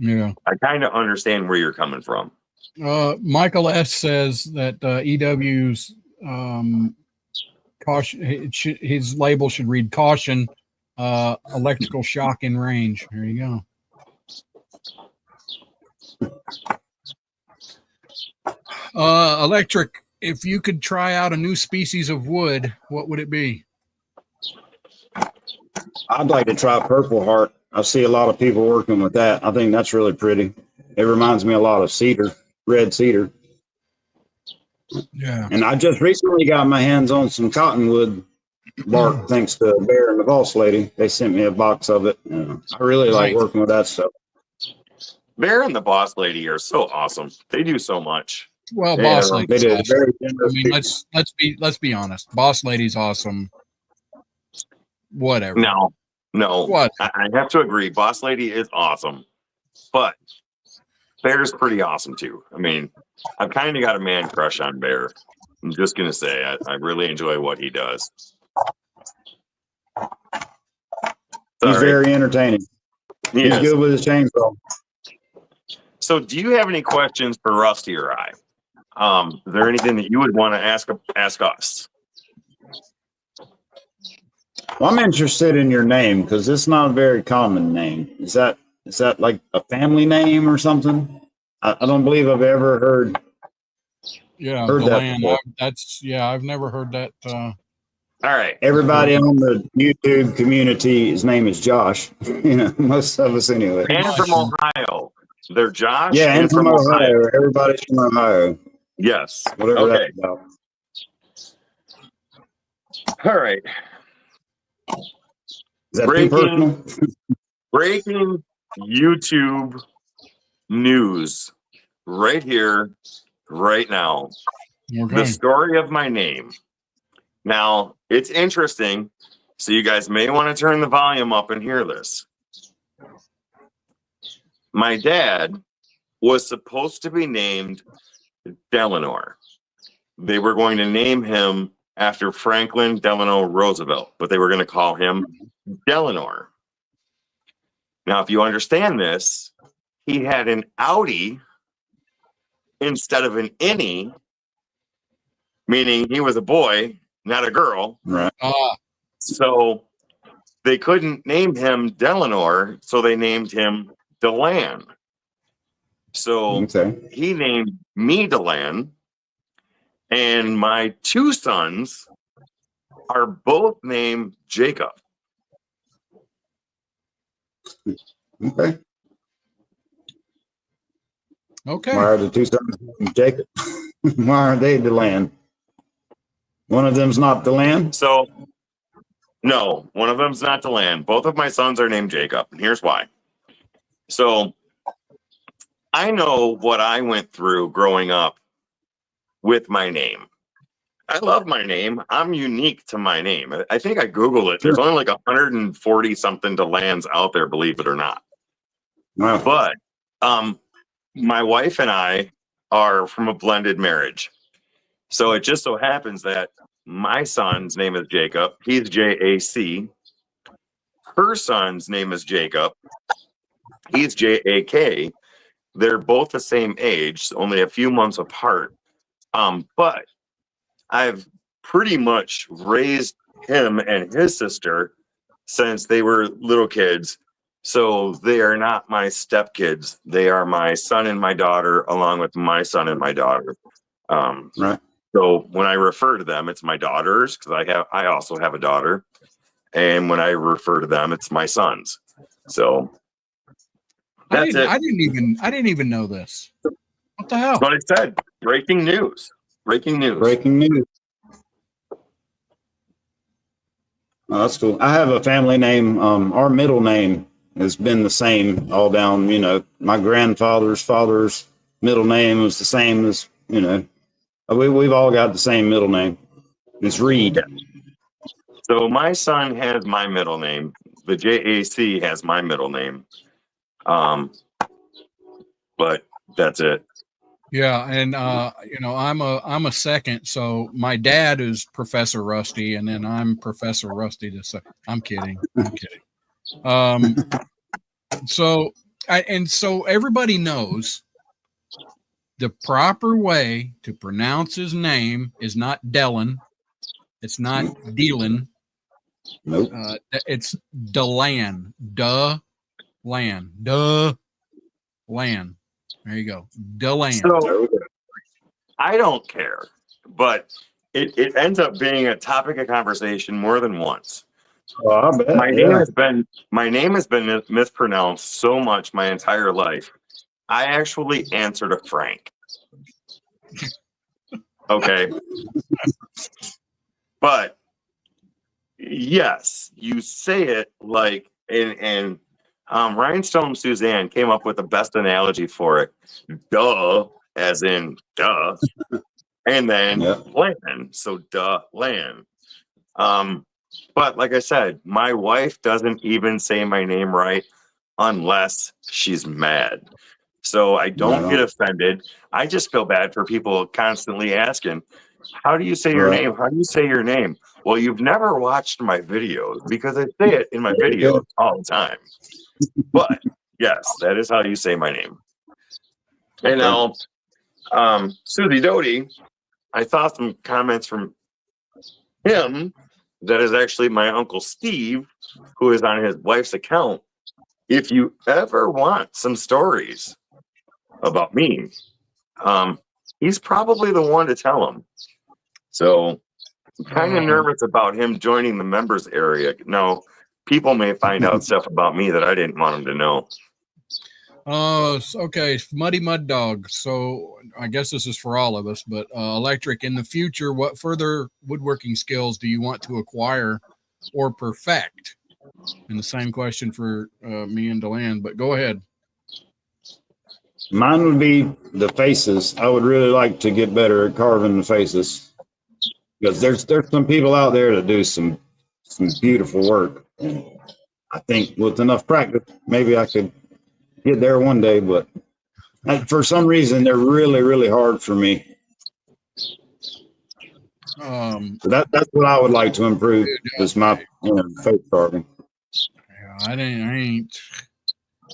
Yeah, I kind of understand where you're coming from. Michael S says that EW's caution. His label should read caution. Electrical shock in range. There you go. Electric. If you could try out a new species of wood, what would it be? I'd like to try Purple Heart. I see a lot of people working with that. I think that's really pretty. It reminds me a lot of cedar, red cedar. Yeah. And I just recently got my hands on some cottonwood bark thanks to Bear and the Boss Lady. They sent me a box of it. I really like working with that stuff. Bear and the Boss Lady are so awesome. They do so much. Well, Boss Lady. They did. Awesome. Very I mean, let's be honest. Boss Lady's awesome. Whatever. No. What? I have to agree. Boss Lady is awesome, but Bear's pretty awesome too. I mean, I've kind of got a man crush on Bear. I'm just gonna say I really enjoy what he does. He's very entertaining. He's good with his chainsaw. So, do you have any questions for Rusty or I? Is there anything that you would want to ask us? Well, I'm interested in your name because it's not a very common name. Is that like a family name or something? I don't believe I've ever heard. Yeah, heard that before. I've never heard that. All right. Everybody on the YouTube community, his name is Josh. Most of us anyway. And from Ohio. They're Josh. Yeah, and from Ohio. Everybody's from Ohio. Yes. Whatever that's about. All right. Is that too personal? Breaking YouTube news right here, right now. Okay. The story of my name. Now, it's interesting, so you guys may want to turn the volume up and hear this. My dad was supposed to be named Delano. They were going to name him after Franklin Delano Roosevelt, but they were going to call him Delano. Now, if you understand this, he had an Audi instead of an innie, meaning he was a boy, not a girl. Right. So they couldn't name him Delano, so they named him Delan. So he named me Delan, and my two sons are both named Jacob. Okay. Okay. Why are the two sons named Jacob? Why aren't they Delan? One of them's not Delan? So, no, one of them's not Delan. Both of my sons are named Jacob, and here's why. So, I know what I went through growing up with my name. I love my name. I'm unique to my name. I think I Googled it. There's only like 140 something Delans out there, believe it or not. Wow. But my wife and I are from a blended marriage. So it just so happens that my son's name is Jacob. He's Jac. Her son's name is Jacob. He's Jak. They're both the same age, only a few months apart. But I've pretty much raised him and his sister since they were little kids. So they are not my stepkids. They are my son and my daughter, along with my son and my daughter. Right. So when I refer to them, it's my daughters, because I also have a daughter. And when I refer to them, it's my sons. So that's it. I didn't even know this. What the hell? That's what it said. Breaking news. Breaking news. Breaking news. Oh, that's cool. I have a family name. Our middle name has been the same all down. You know, my grandfather's father's middle name was the same as, you know, we've all got the same middle name. It's Reed. Yeah. So my son has my middle name. The JAC has my middle name. But that's it. Yeah, and you know, I'm a second, so my dad is Professor Rusty, and then I'm Professor Rusty the second. I'm kidding. So everybody knows the proper way to pronounce his name is not Dellin. It's not Dealin. Nope. It's Delan. Land. Land. There you go. Delan. So I don't care, but it ends up being a topic of conversation more than once. Oh, I bet. My name has been mispronounced so much my entire life. I actually answer to Frank. Okay. But yes, you say it like, and Rhinestone Suzanne came up with the best analogy for it. Duh, as in duh. And then land. So duh, land. But like I said, my wife doesn't even say my name right unless she's mad. So I don't get offended. I just feel bad for people constantly asking, how do you say your name? How do you say your name? Well, you've never watched my videos, because I say it in my videos all the time. But yes, that is how you say my name. And now, Susie Doty, I saw some comments from him that is actually my Uncle Steve, who is on his wife's account. If you ever want some stories about me, he's probably the one to tell them. So I'm kind of nervous about him joining the members area. Now, people may find out stuff about me that I didn't want him to know. Okay, Muddy Mud Dog. So I guess this is for all of us, but Electric, in the future, what further woodworking skills do you want to acquire or perfect? And the same question for me and Deland, but go ahead. Mine would be the faces. I would really like to get better at carving the faces, because there's some people out there that do some beautiful work. And I think with enough practice, maybe I could get there one day, but for some reason they're really, really hard for me. So that's what I would like to improve, is my face carving. Yeah,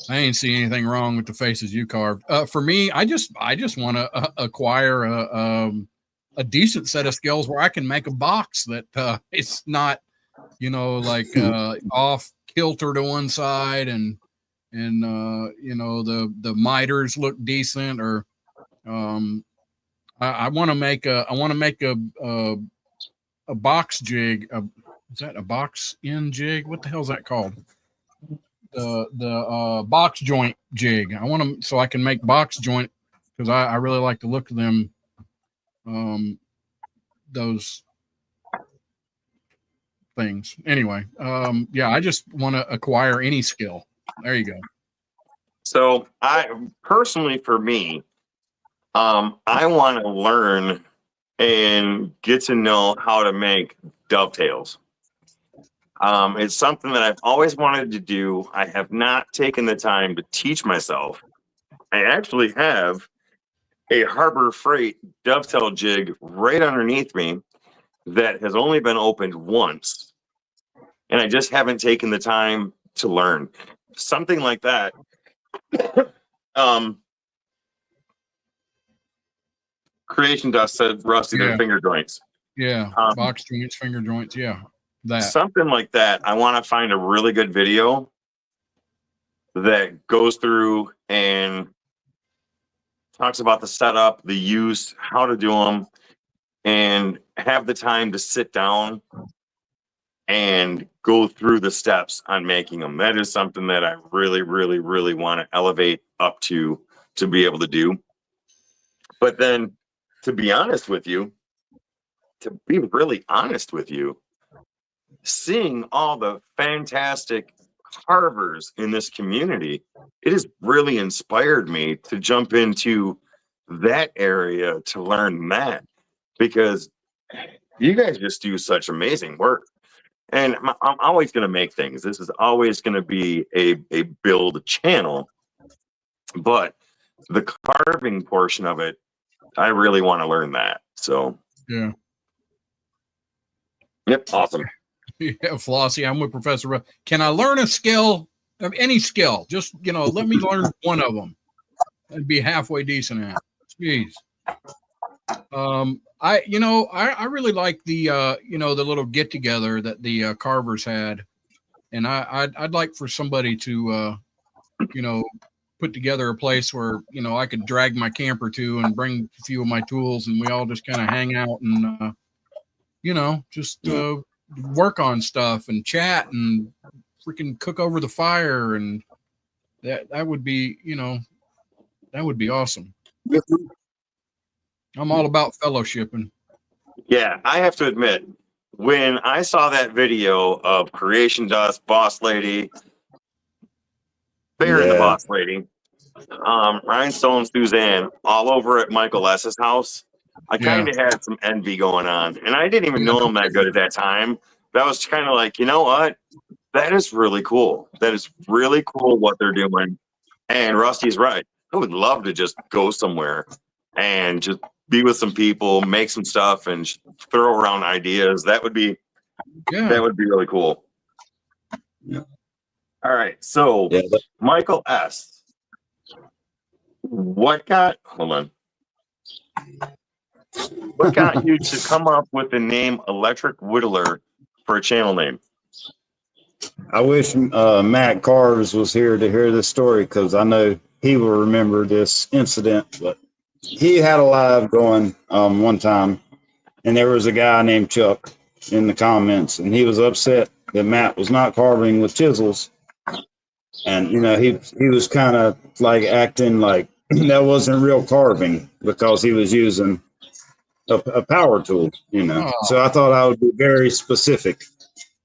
I ain't see anything wrong with the faces you carved. For me, I just want to acquire a decent set of skills where I can make a box that it's not, you know, like off kilter to one side, and you know, the miters look decent, or I want to make a box jig. Is that a box end jig? What the hell is that called? The box joint jig. I want to, so I can make box joint, because I really like the look of them. Those things. Anyway, yeah, I just want to acquire any skill. There you go. So I personally, for me, I want to learn and get to know how to make dovetails. It's something that I've always wanted to do. I have not taken the time to teach myself. I actually have a Harbor Freight dovetail jig right underneath me that has only been opened once, and I just haven't taken the time to learn something like that. um, Creation Dust said, Rusty, they're Yeah. finger joints. Yeah. Box joints, finger joints. Yeah. That. Something like that. I want to find a really good video that goes through and talks about the setup, the use, how to do them, and have the time to sit down and go through the steps on making them. That is something that I really, really, really want to elevate up to be able to do. But then, to be honest with you, to be really honest with you, seeing all the fantastic carvers in this community, it has really inspired me to jump into that area to learn that, because you guys just do such amazing work. And I'm always going to make things. This is always going to be a build channel, but the carving portion of it, I really want to learn that. So, Yeah. yep, awesome. Yeah, Flossie, I'm with Professor Ruff. Can I learn a skill, of any skill? Just, let me learn one of them. I'd be halfway decent at. Jeez. I really like the the little get together that the carvers had, and I'd like for somebody to put together a place where I could drag my camper to and bring a few of my tools, and we all just kind of hang out and just work on stuff and chat and freaking cook over the fire, and that would be that would be awesome. I'm all about fellowshipping. Yeah, I have to admit, when I saw that video of Creation Dust, Boss Lady, Bear and the Boss Lady, Rhinestone Suzanne, all over at Michael S.'s house, I kind of had some envy going on. And I didn't even know him that good at that time. But I was kind of like, you know what? That is really cool. That is really cool what they're doing. And Rusty's right. I would love to just go somewhere and just be with some people, make some stuff, and throw around ideas. That would be really cool. Yeah. All right. So Michael S., what got you to come up with the name Electric Whittler for a channel name? I wish Matt Carves was here to hear this story, because I know he will remember this incident. But he had a live going one time, and there was a guy named Chuck in the comments, and he was upset that Matt was not carving with chisels. And he was kind of like acting like that wasn't real carving, because he was using a power tool. So I thought I would be very specific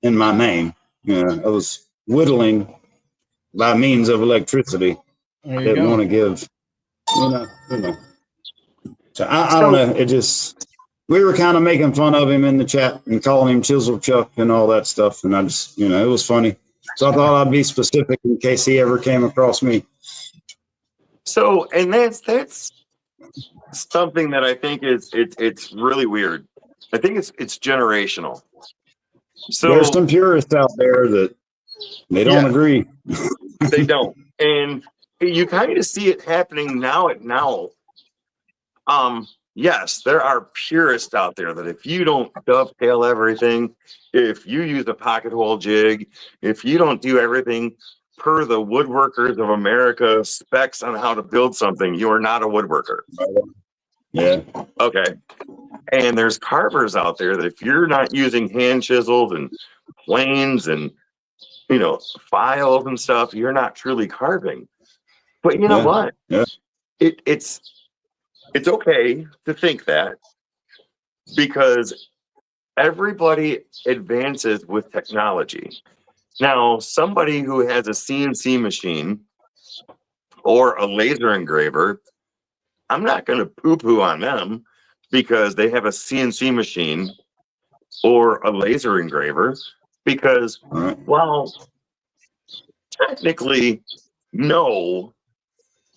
in my name. I was whittling by means of electricity. Didn't want to give, So I don't know. It just, we were kind of making fun of him in the chat and calling him Chisel Chuck and all that stuff. And I just, it was funny. So I thought I'd be specific in case he ever came across me. So, and that's something that I think it's really weird. I think it's generational. So there's some purists out there that they don't agree. They don't. And you kind of see it happening now. Yes, there are purists out there that if you don't dovetail everything, if you use a pocket hole jig, if you don't do everything per the Woodworkers of America specs on how to build something, you are not a woodworker. Yeah. Okay. And there's carvers out there that if you're not using hand chisels and planes and files and stuff, you're not truly carving. But you know what? Yeah. It's okay to think that, because everybody advances with technology. Now, somebody who has a CNC machine or a laser engraver, I'm not going to poo-poo on them because they have a CNC machine or a laser engraver, because, well, technically, no,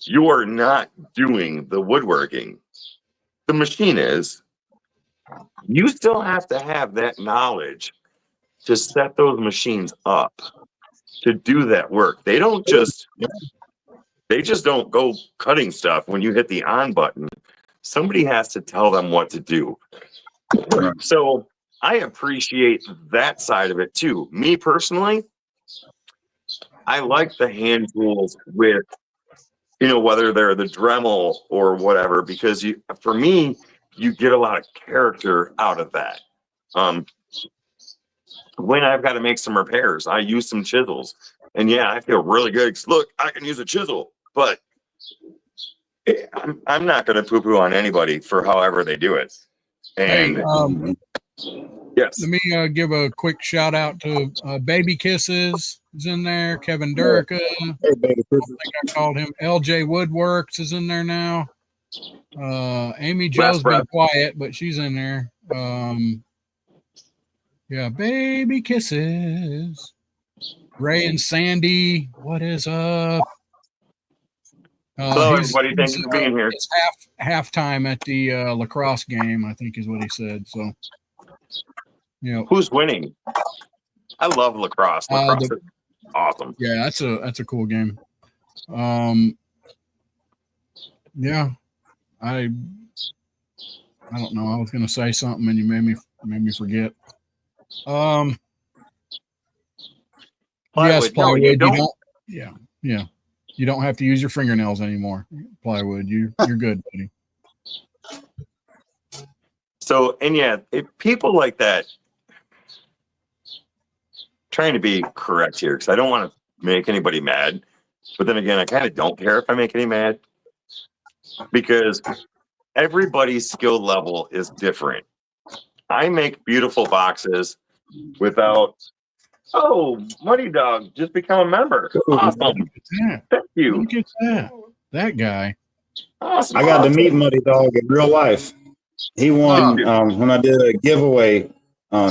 you are not doing the woodworking. The machine is. You still have to have that knowledge to set those machines up to do that work. They just don't go cutting stuff when you hit the on button. Somebody has to tell them what to do. So I appreciate that side of it too. Me personally, I like the hand tools with, whether they're the Dremel or whatever, because for me, you get a lot of character out of that. When I've got to make some repairs, I use some chisels, and yeah, I feel really good. Look, I can use a chisel, but I'm not going to poo-poo on anybody for however they do it. And yes, let me give a quick shout out to Baby Kisses is in there. Kevin Durica, Hey, baby, I think I called him. LJ Woodworks is in there now. Amy Jo's been quiet, but she's in there. Yeah, Baby Kisses. Ray and Sandy, what is up? Hello, everybody. Thank you for being here. It's halftime at the lacrosse game, I think is what he said. So, who's winning? I love lacrosse. Lacrosse is awesome. Yeah, that's a cool game. Yeah, I don't know. I was gonna say something and you made me forget. Yes, plywood. You don't. Yeah. You don't have to use your fingernails anymore. Plywood, you're good, buddy. So, and yeah, if people like that, trying to be correct here because I don't want to make anybody mad, but then again, I kind of don't care if I make any mad because everybody's skill level is different. I make beautiful boxes without. Oh, Muddy Dog just become a member. Awesome. Thank you. Look at that. That guy. Awesome. I got to meet Muddy Dog in real life. He won when I did a giveaway.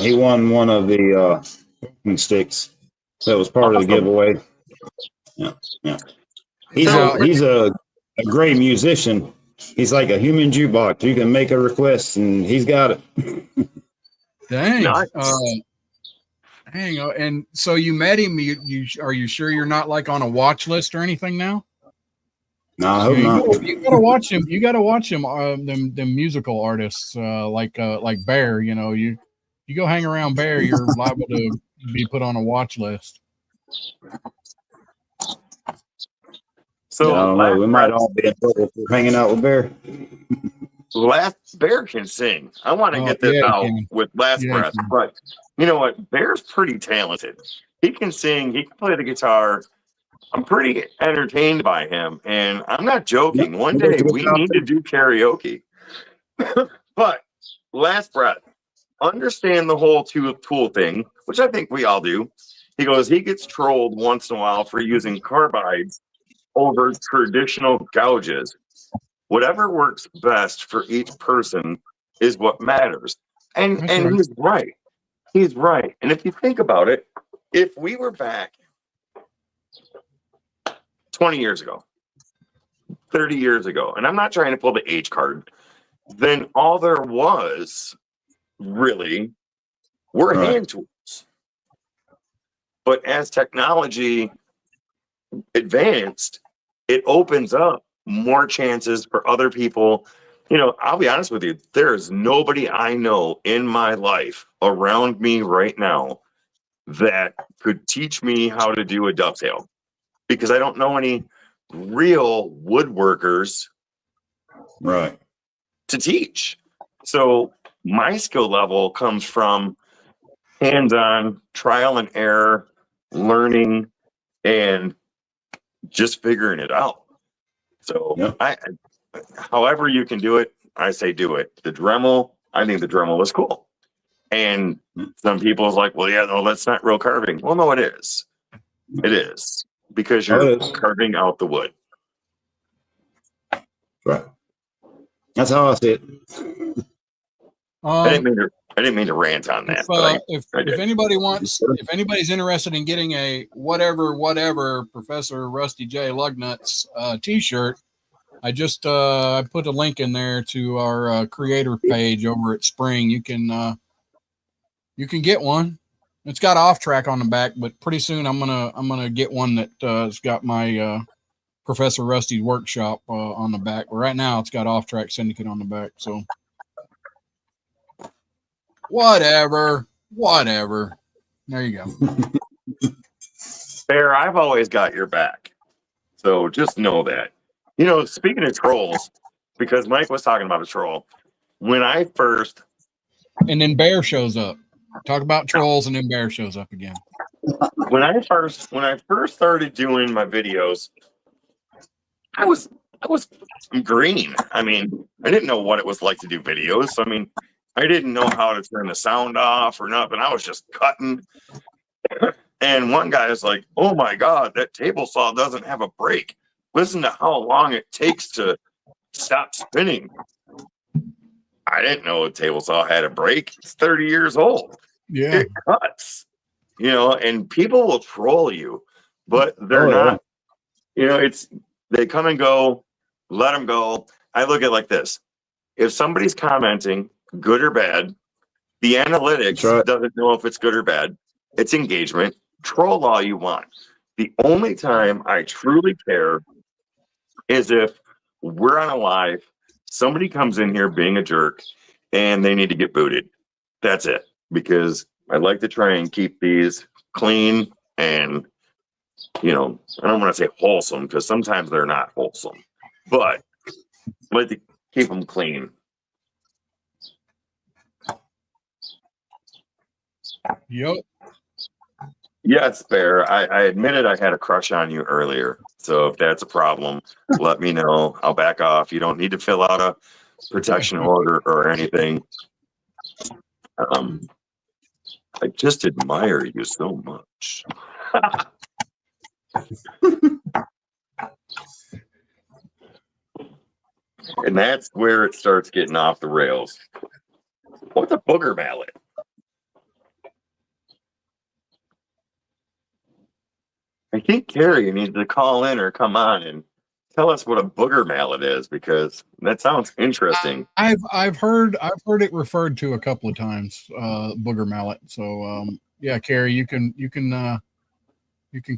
He won one of the sticks that was part of the giveaway. Yeah. He's a great musician. He's like a human jukebox. You can make a request and he's got it. Dang. Nice. Hang on. And so you met him. You are you sure you're not like on a watch list or anything now? No, I hope not. You gotta watch him. You gotta watch him. Them musical artists like Bear. You go hang around Bear, you're liable to be put on a watch list. So I don't know. We might all be in trouble for hanging out with Bear. Last Bear can sing. I want to get this out with Last Breath, but you know what? Bear's pretty talented. He can sing. He can play the guitar. I'm pretty entertained by him, and I'm not joking. Yep. One day we need to do karaoke. But Last Breath, understand the whole tool thing, which I think we all do. He goes, he gets trolled once in a while for using carbides over traditional gouges. Whatever works best for each person is what matters. And he's right. He's right. And if you think about it, if we were back 20 years ago, 30 years ago, and I'm not trying to pull the age card, then all there was really were hand tools. But as technology advanced, it opens up more chances for other people. I'll be honest with you, there is nobody I know in my life around me right now that could teach me how to do a dovetail because I don't know any real woodworkers to teach. So my skill level comes from hands-on, trial and error, learning, and just figuring it out. So however you can do it, I say do it. The Dremel, I think the Dremel is cool. And some people is like, well, yeah, no, that's not real carving. Well, no, it is. It is because you're carving out the wood. Right. That's how I see it. I didn't mean to rant on that. If anybody's interested in getting a whatever Professor Rusty J. Lugnut's t-shirt, I just I put a link in there to our creator page over at Spring. You can get one. It's got off track on the back, but pretty soon I'm gonna get one that has got my Professor Rusty's workshop on the back. But right now it's got off track syndicate on the back. So whatever. There you go. Bear, I've always got your back. So just know that. You know, speaking of trolls, because Mike was talking about a troll, when I first and then Bear shows up. Talk about trolls, and then Bear shows up again. When I first started doing my videos, I was green. I mean, I didn't know what it was like to do videos. I mean, I didn't know how to turn the sound off or nothing. I was just cutting. And one guy is like, "Oh my God, that table saw doesn't have a brake. Listen to how long it takes to stop spinning." I didn't know a table saw had a brake. It's 30 years old. Yeah. It cuts, you know, and people will troll you, but they're not, you know, they come and go, let them go. I look at it like this. If somebody's commenting, good or bad, the analytics doesn't know if it's good or bad. It's engagement. Troll all you want. The only time I truly care is if we're on a live, somebody comes in here being a jerk, and they need to get booted. That's it. Because I like to try and keep these clean and, you know, I don't want to say wholesome because sometimes they're not wholesome, but I like to keep them clean. Yep. Yeah, it's fair. I admitted I had a crush on you earlier. So if that's a problem, let me know. I'll back off. You don't need to fill out a protection order or anything. I just admire you so much. And that's where it starts getting off the rails. What's a booger mallet? I think Carrie needs to call in or come on and tell us what a booger mallet is, because that sounds interesting. I've heard it referred to a couple of times, booger mallet. So yeah, Carrie, you can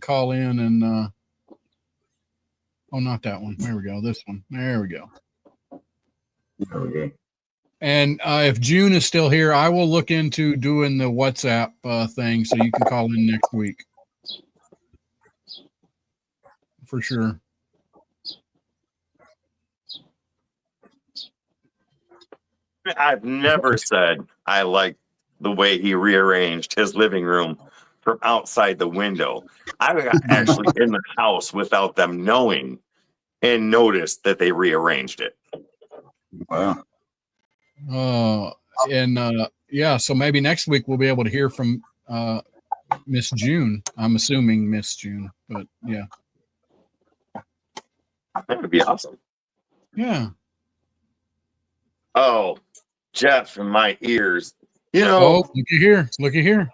call in and oh, not that one. There we go. This one. There we go. Okay. And if June is still here, I will look into doing the WhatsApp thing so you can call in next week. For sure. I've never said I like the way he rearranged his living room from outside the window. I got actually in the house without them knowing and noticed that they rearranged it. Wow. Yeah, so maybe next week we'll be able to hear from Miss June. I'm assuming Miss June, but yeah. That would be awesome. Yeah. Oh, Jeff in my ears. You know. Oh, looky here. Looky here.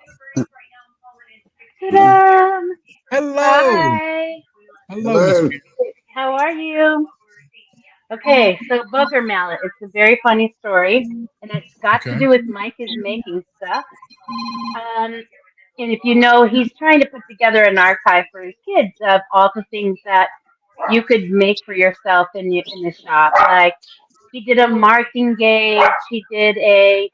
Ta-da! Hello. Hi. Hello. Miss. How are you? Okay, so booger mallet. It's a very funny story, and it's got to do with Mike is making stuff. And if you know, he's trying to put together an archive for his kids of all the things that you could make for yourself in the shop. Like he did a marking gauge, he did a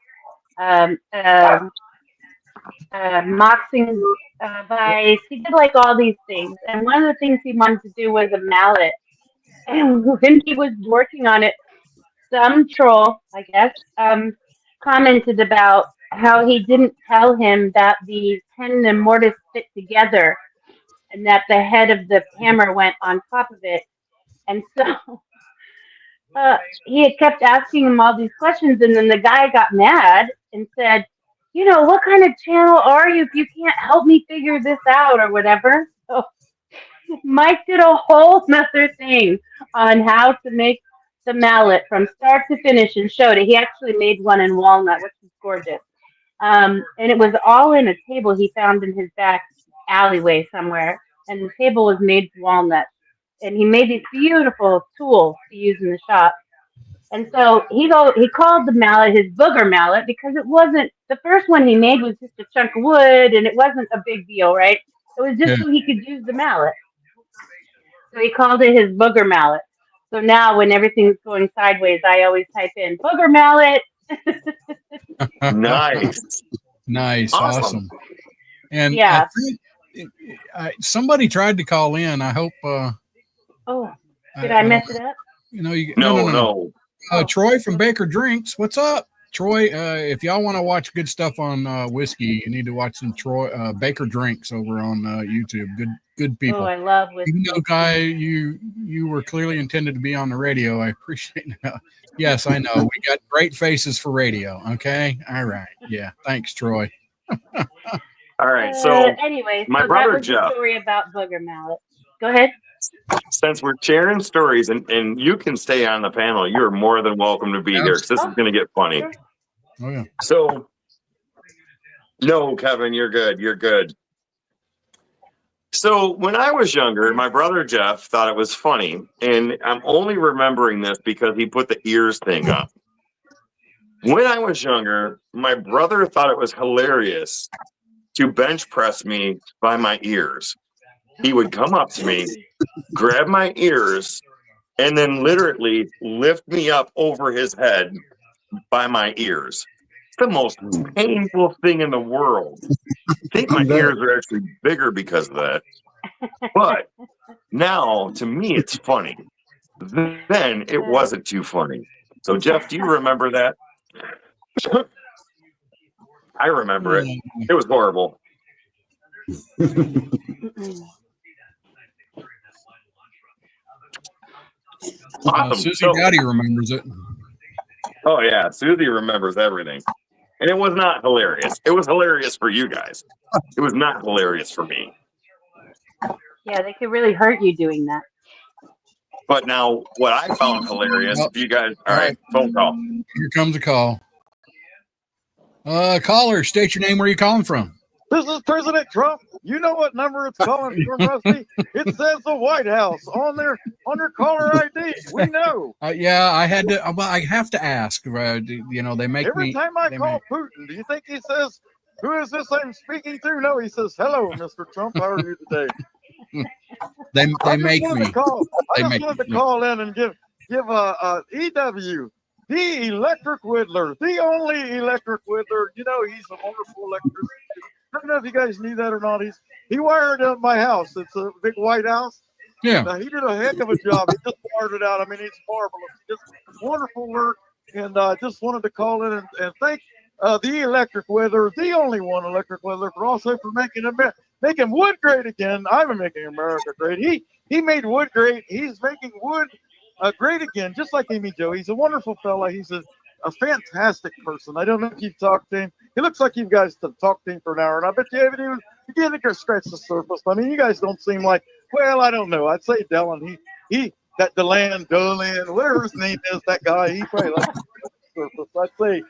moxing vice. He did like all these things, and one of the things he wanted to do was a mallet. And when he was working on it, some troll, I guess, commented about how he didn't tell him that the tenon and mortise fit together and that the head of the hammer went on top of it. And so he had kept asking him all these questions, and then the guy got mad and said, you know, what kind of channel are you if you can't help me figure this out or whatever? So Mike did a whole nother thing on how to make the mallet from start to finish and showed it. He actually made one in walnut, which is gorgeous. And it was all in a table he found in his back alleyway somewhere. And the table was made of walnut. and he made these beautiful tools to use in the shop. And so he called the mallet his booger mallet because it wasn't, the first one he made was just a chunk of wood and it wasn't a big deal, right? It was just Yeah. so he could use the mallet. So he called it his booger mallet. So now when everything's going sideways, I always type in booger mallet. Nice. Nice. Awesome. Awesome. And Yeah. I think somebody tried to call in. I hope. Oh, did I mess it up? No. Troy from Baker Drinks. What's up, Troy? If y'all want to watch good stuff on whiskey, you need to watch some Baker Drinks over on YouTube. Good people. Oh, I love whiskey. Even though, Guy, you were clearly intended to be on the radio. I appreciate it. Yes, I know. We got great faces for radio. Okay. All right. Yeah. Thanks, Troy. All right. So anyway, my so brother that was Jeff. the story about booger mallet. Go ahead. Since we're sharing stories and you can stay on the panel, you're more than welcome to be here because this is going to get funny. Oh, yeah. So, no, Kevin, you're good. You're good. So when I was younger, my brother Jeff thought it was funny, and I'm only remembering this because he put the ears thing up. When I was younger, my brother thought it was hilarious to bench press me by my ears. He would come up to me, grab my ears, and then literally lift me up over his head by my ears. It's the most painful thing in the world. I think my ears are actually bigger because of that. But now, to me, it's funny. Then it wasn't too funny. So, Jeff, do you remember that? I remember it. It was horrible. Awesome. Susie Gotti remembers it. Oh, yeah. Susie remembers everything. And it was not hilarious. It was hilarious for you guys. It was not hilarious for me. Yeah, they could really hurt you doing that. But now, what I found hilarious, if you guys, all right, phone call. Here comes a call. Caller, state your name. Where are you calling from? This is President Trump. You know what number it's calling from, Rusty? It says the White House on their caller ID. We know. Yeah, I had to. Well, I have to ask. They make every time I call Putin. Do you think he says, "Who is this I'm speaking to?" No, he says, "Hello, Mr. Trump. How are you today?" They make me. I just wanted to call in and give EW, the electric whittler, the only electric whittler. You know, he's a wonderful electrician. I don't know if you guys knew that or not. He wired up my house. It's a big white house. Yeah. And, he did a heck of a job. He just wired it out. I mean, it's marvelous. Just wonderful work. And I just wanted to call in and thank the electric whittler, the only one electric whittler, for also for making wood great again. I'm making America great. He made wood great. He's making wood great again, just like Amy Jo. He's a wonderful fella. He's a fantastic person. I don't know if you've talked to him. He looks like you guys have talked to him for an hour, and I bet you haven't even beginning to scratch the surface. I mean, you guys don't seem like, well, I don't know. I'd say Dylan, that Dolan, whatever his name is, that guy, he probably likes the surface. I'd say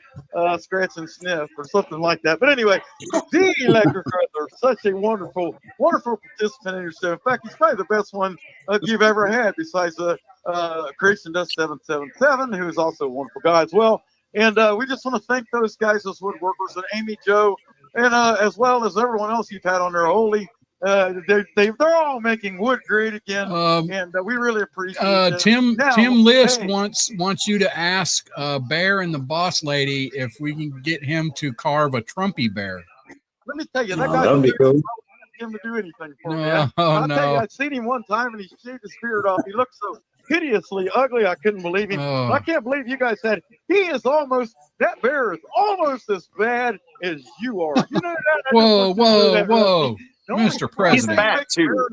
scratch and sniff or something like that. But anyway, the electric whittler, such a wonderful, wonderful participant in your show. In fact, he's probably the best one you've ever had besides Creation Dust 777, who is also a wonderful guy as well. And we just want to thank those guys, those woodworkers, and Amy Jo, and as well as everyone else you've had on there. Holy, they're all making wood great again, and we really appreciate it. Tim List wants you to ask Bear and the Boss Lady if we can get him to carve a Trumpy bear. Let me tell you, that guy that'd be cool. him to do anything for me. I'll tell you, I'd seen him one time and he shaved his beard off. He looked so hideously ugly. I couldn't believe him. I can't believe you guys said that bear is almost as bad as you are. You know that? Whoa, Mr. President. He's fat too.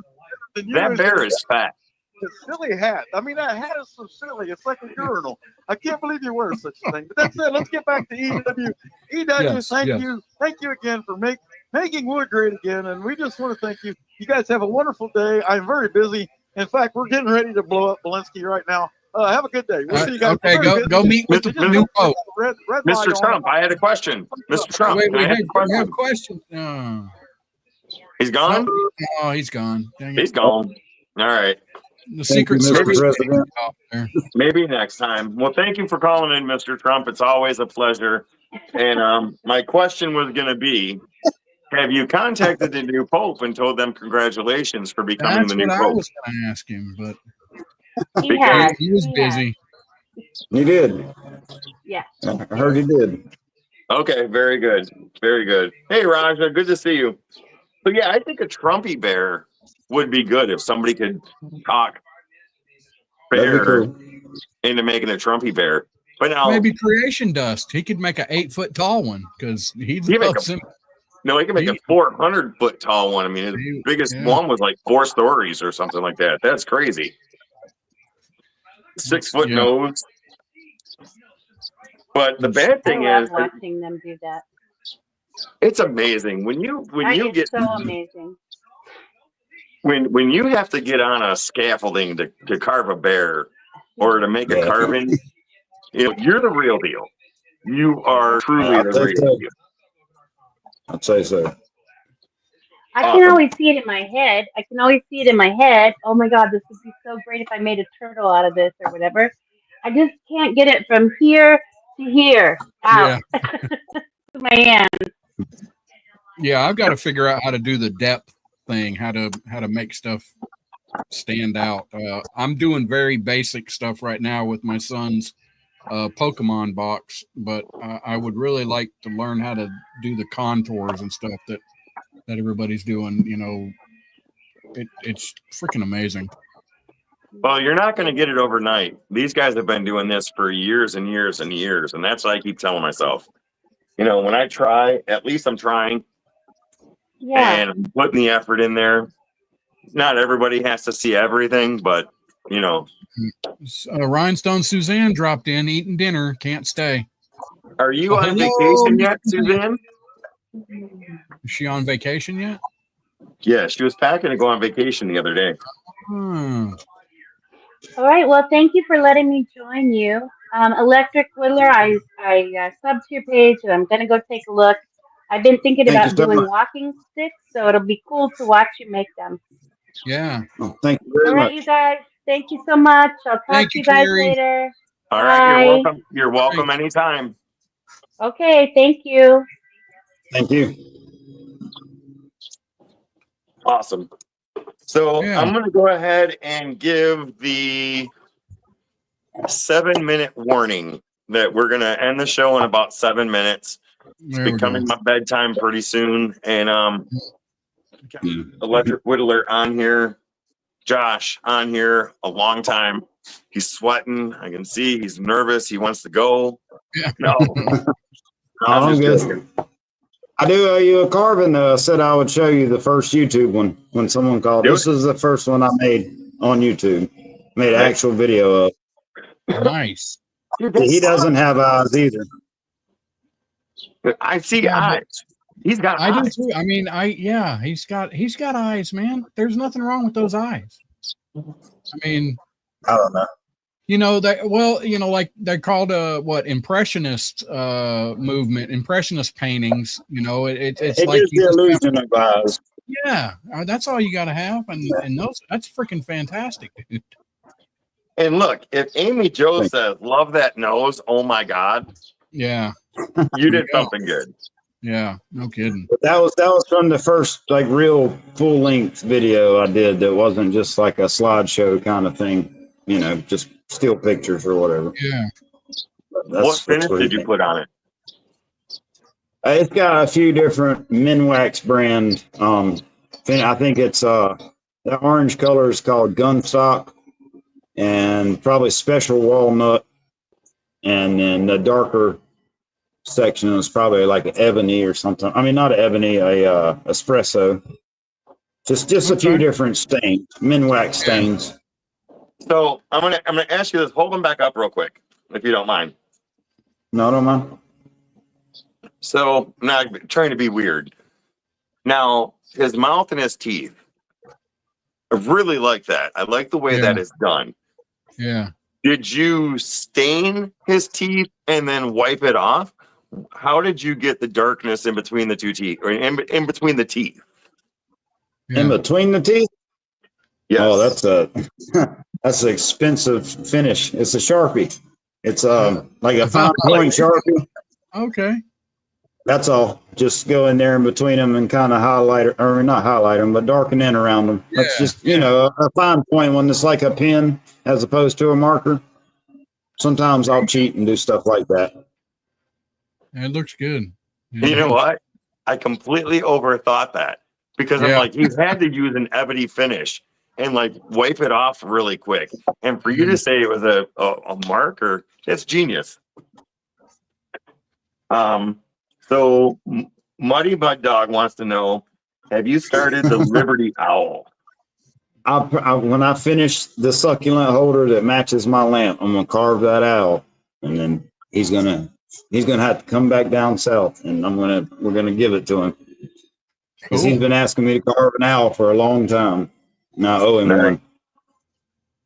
That bear is fat. The silly hat. I mean, that hat is so silly. It's like a urinal. I can't believe you wear such a thing. But that's it. Let's get back to EW. Yes, thank you. Thank you again for making wood great again. And we just want to thank you. You guys have a wonderful day. I'm very busy. In fact, we're getting ready to blow up Belinsky right now. Have a good day. We'll see you guys. Okay, go meet with the new pope. Mr. Trump, I had a question. Mr. Trump, we I have a question. He's gone? Oh, he's gone. Dang it. He's gone. All right. The Thank you, Secret Mr. Service. President. Out there. Maybe next time. Well, thank you for calling in, Mr. Trump. It's always a pleasure. And my question was going to be, have you contacted the new pope and told them congratulations for becoming That's the new what I pope? was going to ask him, but He Because has. he was He busy. You did. Yeah. I heard he did. Okay, very good. Very good. Hey, Raja, good to see you. So, yeah, I think a Trumpy bear would be good if somebody could talk That'd be bear cool. into making a Trumpy bear. But now, Maybe Creation Dust. He could make an 8-foot tall one because he He make loves him. no, he can make a 400-foot tall one. I mean, his biggest Yeah. one was like 4 stories or something like that. That's crazy. 6-foot Yeah. nose. But the bad I thing love is, watching them do that. it's amazing when you It's get so amazing. when you have to get on a scaffolding to carve a bear or to make a carving. You're the real deal. You are truly the real deal. I'd say so. I can always see it in my head. Oh my God, this would be so great if I made a turtle out of this or whatever. I just can't get it from here to here out to my hand. Yeah, I've got to figure out how to do the depth thing, how to make stuff stand out. I'm doing very basic stuff right now with my son's Pokemon box, but I would really like to learn how to do the contours and stuff that everybody's doing. It's freaking amazing. Well, you're not going to get it overnight. These guys have been doing this for years and years and years, and that's what I keep telling myself. When I try, at least I'm trying. Yeah. And I'm putting the effort in there. Not everybody has to see everything, but Rhinestone Suzanne dropped in eating dinner. Can't stay. Are you on hello, vacation yet, Suzanne? Is she on vacation yet? Yeah, she was packing to go on vacation the other day. All right. Well, thank you for letting me join you. Electric Whittler, I subbed to your page and I'm going to go take a look. I've been thinking about doing walking sticks, so it'll be cool to watch you make them. Yeah. Oh, thank you very much. All right, you guys. Thank you so much. I'll talk to you guys later. All right. You're welcome. You're welcome anytime. Okay. Thank you. Thank you. Awesome. So I'm going to go ahead and give the 7-minute warning that we're going to end the show in about 7 minutes. It's becoming my bedtime pretty soon. And Electric Whittler on here. Josh on here a long time. He's sweating. I can see he's nervous. He wants to go. Yeah. No. I'm good. I do owe you a carving. Said I would show you the first YouTube one when someone called. This is the first one I made on YouTube. Made an actual video of. Nice. He doesn't have eyes either. I see eyes. He's got eyes. I do too. I mean, he's got eyes, man. There's nothing wrong with those eyes. I mean, I don't know. Like they're called impressionist movement, impressionist paintings. It's like the illusion of eyes. Yeah, that's all you got to have, and that's freaking fantastic, dude. And look, if Amy Jo says, "Love that nose," oh my God. Yeah. You did something good. Yeah, no kidding. But that was from the first real full length video I did. That wasn't just like a slideshow kind of thing. Just still pictures or whatever. Yeah. What finish did you put on it? It's got a few different Minwax brand. I think it's the orange color is called Gunstock, and probably Special Walnut, and then the darker section is probably like ebony or something. I mean, not ebony, espresso. Just a few different stains, Minwax stains. So I'm gonna ask you this. Hold them back up real quick, if you don't mind. No, I don't mind. So now I'm trying to be weird. Now his mouth and his teeth. I really like that. I like the way that is done. Yeah. Did you stain his teeth and then wipe it off? How did you get the darkness in between the two teeth, or in between the teeth? Yeah. In between the teeth? Yes. Oh, that's an expensive finish. It's a Sharpie. It's like a fine point Sharpie. Okay. That's all. Just go in there in between them and kind of highlight, or not highlight them, but darken in around them. That's just, a fine point one that's like a pen as opposed to a marker. Sometimes I'll cheat and do stuff like that. It looks good. You know what? I completely overthought that because I'm like, he had to use an ebony finish and like wipe it off really quick. And for you to say it was a marker, that's genius. So Muddy Mud Dog wants to know, have you started the Liberty Owl? When I finish the succulent holder that matches my lamp, I'm gonna carve that owl, and then he's gonna have to come back down south, and we're gonna give it to him because he's been asking me to carve an owl for a long time, and I owe him one.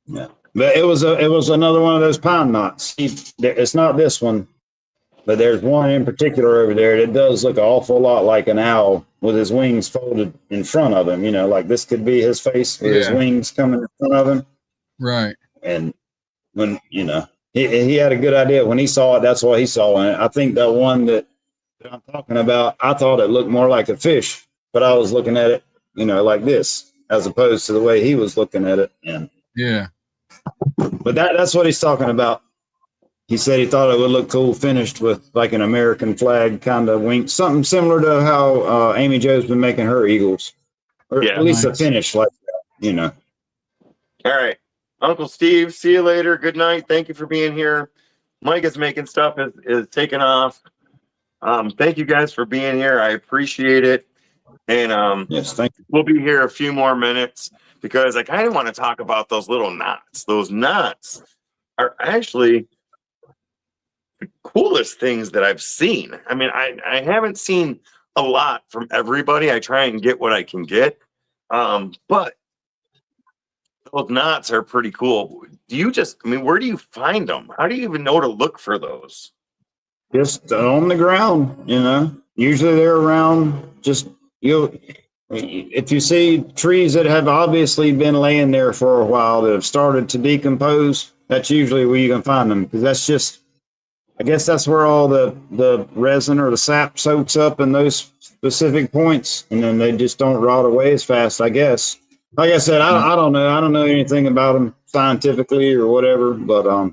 Yeah, but it was another one of those pine knots. It's not this one. But there's one in particular over there that does look an awful lot like an owl with his wings folded in front of him. Like this could be his face with his wings coming in front of him. Right. And when, he had a good idea. When he saw it, that's what he saw. And I think that one that I'm talking about, I thought it looked more like a fish, but I was looking at it, like this, as opposed to the way he was looking at it. And but that's what he's talking about. He said he thought it would look cool finished with like an American flag kind of wing, something similar to how Amy Jo's been making her eagles, or at least a finish like that, All right. Uncle Steve, see you later. Good night. Thank you for being here. Mike is making stuff is taking off. Thank you guys for being here. I appreciate it. And yes, thank you. We'll be here a few more minutes because I kind of want to talk about those little knots. Those knots are actually the coolest things that I've seen. I mean, I haven't seen a lot from everybody. I try and get what I can get. But those knots are pretty cool. Where do you find them? How do you even know to look for those? Just on the ground, usually they're around if you see trees that have obviously been laying there for a while that have started to decompose, that's usually where you can find them. Because I guess that's where all the resin or the sap soaks up in those specific points, and then they just don't rot away as fast, I guess. Like I said, I don't know. I don't know anything about them scientifically or whatever, but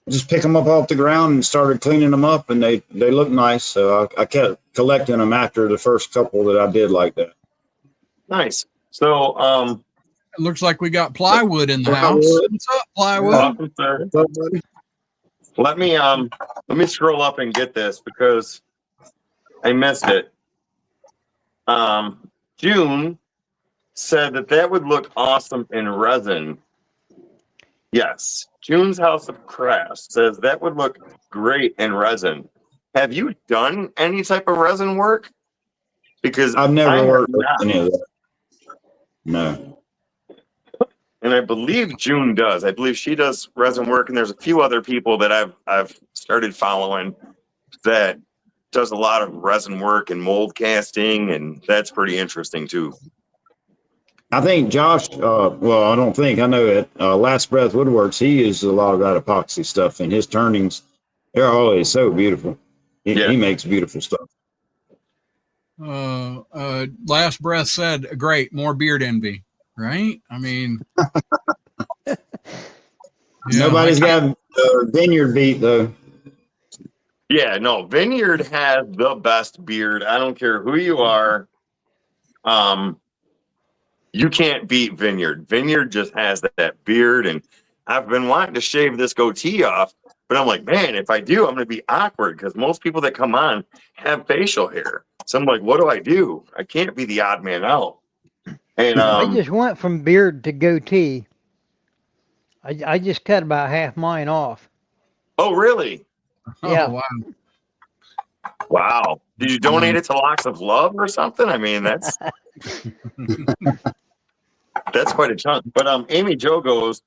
just pick them up off the ground and started cleaning them up, and they look nice. So I kept collecting them after the first couple that I did like that. Nice. So it looks like we got plywood in the house. What's up, plywood? Welcome, sir. What's up, buddy? Let me scroll up and get this because I missed it. June said that would look awesome in resin. Yes. June's House of Crafts says that would look great in resin. Have you done any type of resin work? Because I've never worked with any of that. No. And I believe June does. I believe she does resin work, and there's a few other people that I've started following that does a lot of resin work and mold casting, and that's pretty interesting too. I think Josh, I know it. Last Breath Woodworks, he uses a lot of that epoxy stuff, and his turnings, they're always so beautiful. He makes beautiful stuff. Last Breath said, great, more beard envy, right? I mean, nobody's got Vineyard beat though. Yeah, no, Vineyard has the best beard. I don't care who you are. You can't beat Vineyard. Vineyard just has that beard, and I've been wanting to shave this goatee off, but I'm like, man, if I do, I'm going to be awkward because most people that come on have facial hair. So I'm like, what do I do? I can't be the odd man out. And I just went from beard to goatee. I just cut about half mine off. Oh, really? Yeah. Oh, wow. Wow. Did you donate it to Locks of Love or something? I mean, that's quite a chunk. But Amy Jo goes,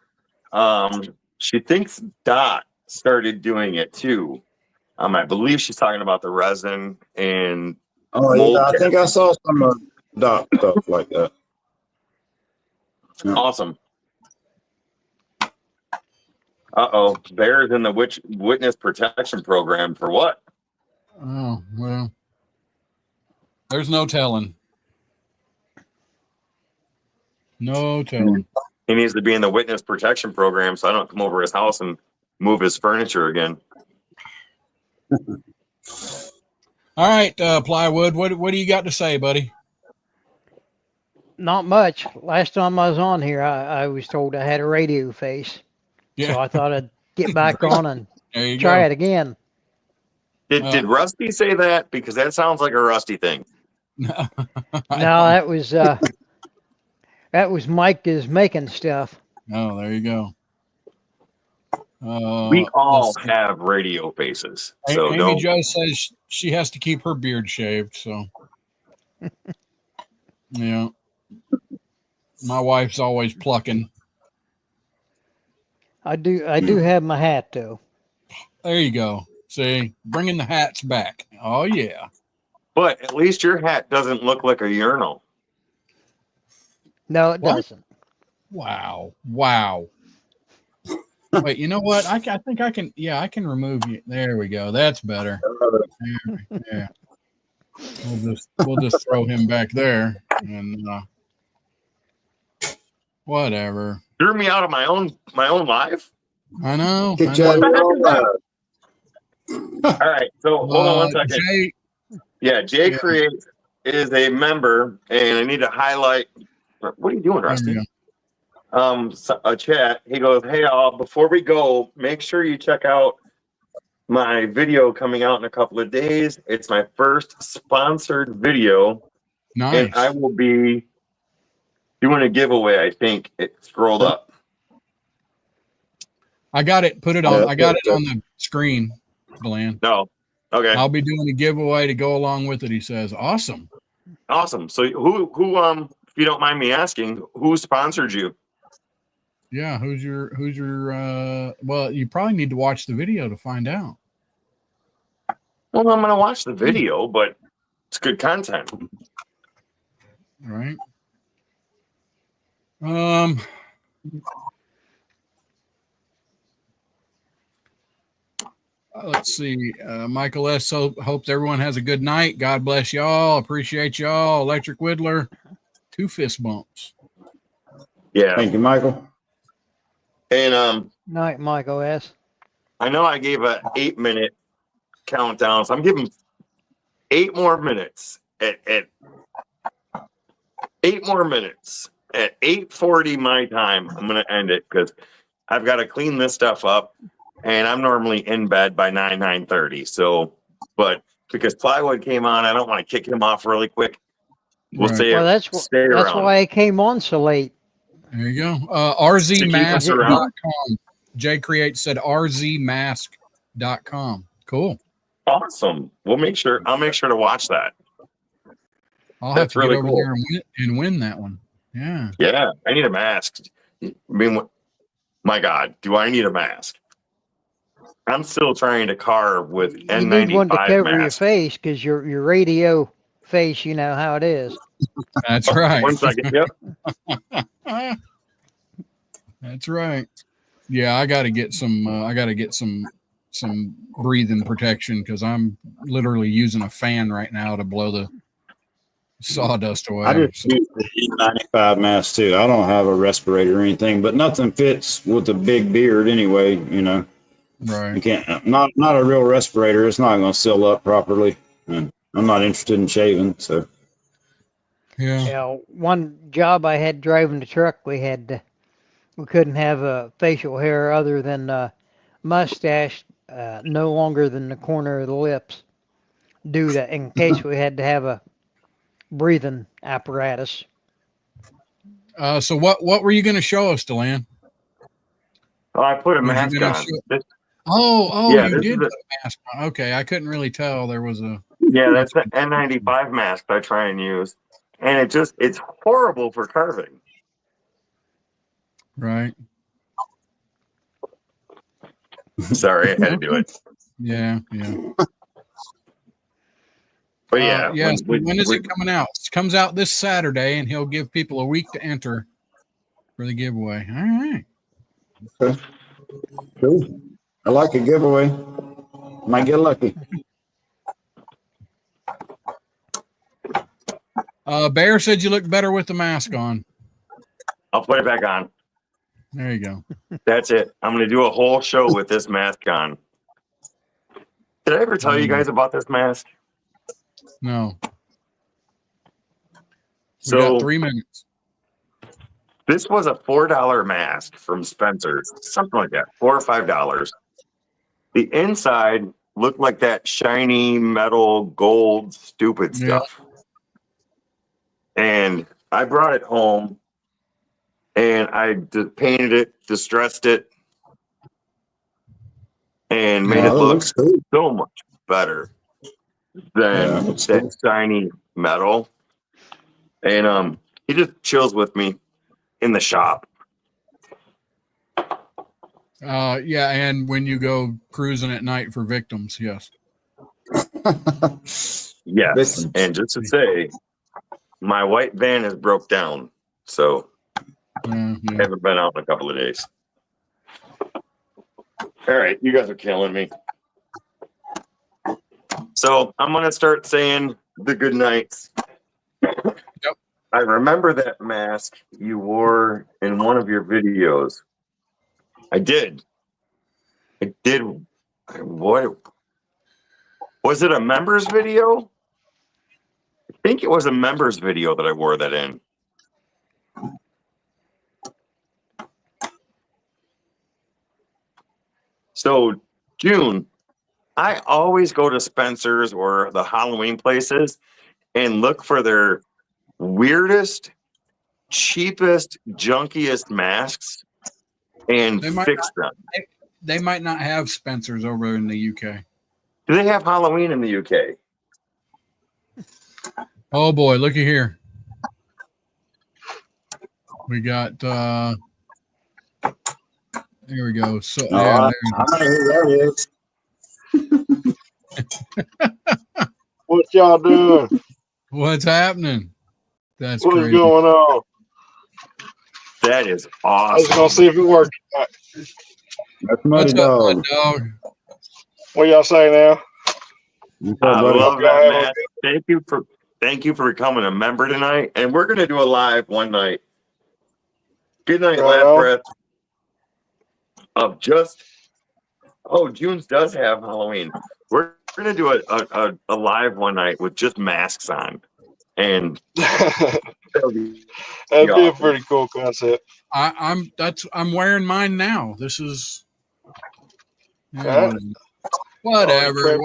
she thinks Dot started doing it too. I believe she's talking about the resin and I think I saw some Dot stuff like that. Yeah. Awesome. Uh-oh. Bear's in the witness protection program for what? Oh, well, there's no telling. No telling. He needs to be in the witness protection program so I don't come over his house and move his furniture again. All right, Plywood, what do you got to say, buddy? Not much. Last time I was on here, I was told I had a radio face. Yeah. So I thought I'd get back on and There you try go. it again. Did Rusty say that? Because that sounds like a Rusty thing. No, that was Mike is making stuff. Oh, there you go. We all have radio faces. So Amy don't. Jo says she has to keep her beard shaved. So, yeah. My wife's always plucking. I do have my hat though. There you go. See, bringing the hats back. Oh, yeah. But at least your hat doesn't look like a urinal. No, it What? doesn't. Wow. Wait, you know what? I think I can. Yeah, I can remove you. There we go. That's better. Yeah. We'll just throw him back there and whatever. Threw me out of my own life. I know. Get you out of your own life. All right. So hold on one second. Jay, Jay Creates is a member, and I need to highlight. What are you doing, Rusty? A chat. He goes, "Hey, all. Before we go, make sure you check out my video coming out in a couple of days. It's my first sponsored video, nice. and I will be doing a giveaway. I think it scrolled up. I got it. Put it on. I got it on the screen, Glenn. No, okay, I'll be doing a giveaway to go along with it." He says, "Awesome." So who if you don't mind me asking, who sponsored you? Yeah, who's your well, you probably need to watch the video to find out. Well, I'm gonna watch the video, but it's good content. Right. Let's see. Michael S. Hopes everyone has a good night. God bless y'all. Appreciate y'all. Electric Whittler. 2 fist bumps. Yeah. Thank you, Michael. And Night, Michael S. I know I gave a 8-minute countdown, so I'm giving 8 more minutes at 8 more minutes at 8:40 my time. I'm gonna end it because I've got to clean this stuff up, and I'm normally in bed by 9:30. So, but because Plywood came on, I don't want to kick him off really quick. We'll Right. Well, that's why I came on so late. There you go. RZmask.com. Jay Create said RZmask.com. Cool. Awesome. I'll make sure to watch that. I'll have to get over there and win that one. Yeah. Yeah. I need a mask. I mean, my God, do I need a mask? I'm still trying to carve with N95 You need one to cover mask. your face because your radio face, you know how it is. That's right. 1 second. Yep. That's right. Yeah, I got to get some. Some breathing protection because I'm literally using a fan right now to blow the sawdust away. I just use the N95 mask too. I don't have a respirator or anything, but nothing fits with a big beard anyway. You know, right? You can't. Not a real respirator. It's not going to seal up properly, and I'm not interested in shaving. So, yeah. One job I had driving the truck, we couldn't have a facial hair other than mustache, no longer than the corner of the lips, due to in case we had to have a breathing apparatus. So what were you going to show us, Deland? Oh, I put a mask on. Yeah, you did put a mask on. Okay, I couldn't really tell. There was a... Yeah, that's the N95 mask I try and use. And it's horrible for carving. Right. Sorry, I had to do it. Yeah. But yeah. When is it coming out? It comes out this Saturday, and he'll give people a week to enter. for the giveaway. All right. Okay. Cool. I like a giveaway. Might get lucky. Bear said you look better with the mask on. I'll put it back on. There you go. That's it. I'm going to do a whole show with this mask on. Did I ever tell you guys about this mask? No. We So got 3 minutes. this was a $4 mask from Spencer's, something like that, $4 or $5. The inside looked like that shiny metal gold stupid stuff. And I brought it home and I painted it, distressed it, and made it look so much better than that shiny metal. And he just chills with me in the shop. Yeah, and when you go cruising at night for victims, yes. Yes, and just to say, my white van has broke down, so I haven't been out in a couple of days. All right, you guys are killing me. So I'm gonna start saying the good nights. Yep. I remember that mask you wore in one of your videos. I did. What was it? A members video? I think it was a members video that I wore that in. So, June, I always go to Spencer's or the Halloween places and look for their weirdest, cheapest, junkiest masks and fix them. They might not have Spencer's over in the UK. Do they have Halloween in the UK? Oh boy, looky here. We got there we go. So I know who that is. What y'all doing? What's happening? That's What's crazy. going on? That is I was awesome. gonna see if it worked. That's Muddy What's up, Dog. Mud Dog? What y'all say now? I love that, have Matt. Thank you for becoming a member tonight. And we're gonna do a live one night. Good night, Right Lap on. Breath. Of just June's does have Halloween. We're gonna do a live one night with just masks on. And that'll be That'd be a awesome. pretty cool concept. I'm wearing mine now. This is Huh? whatever.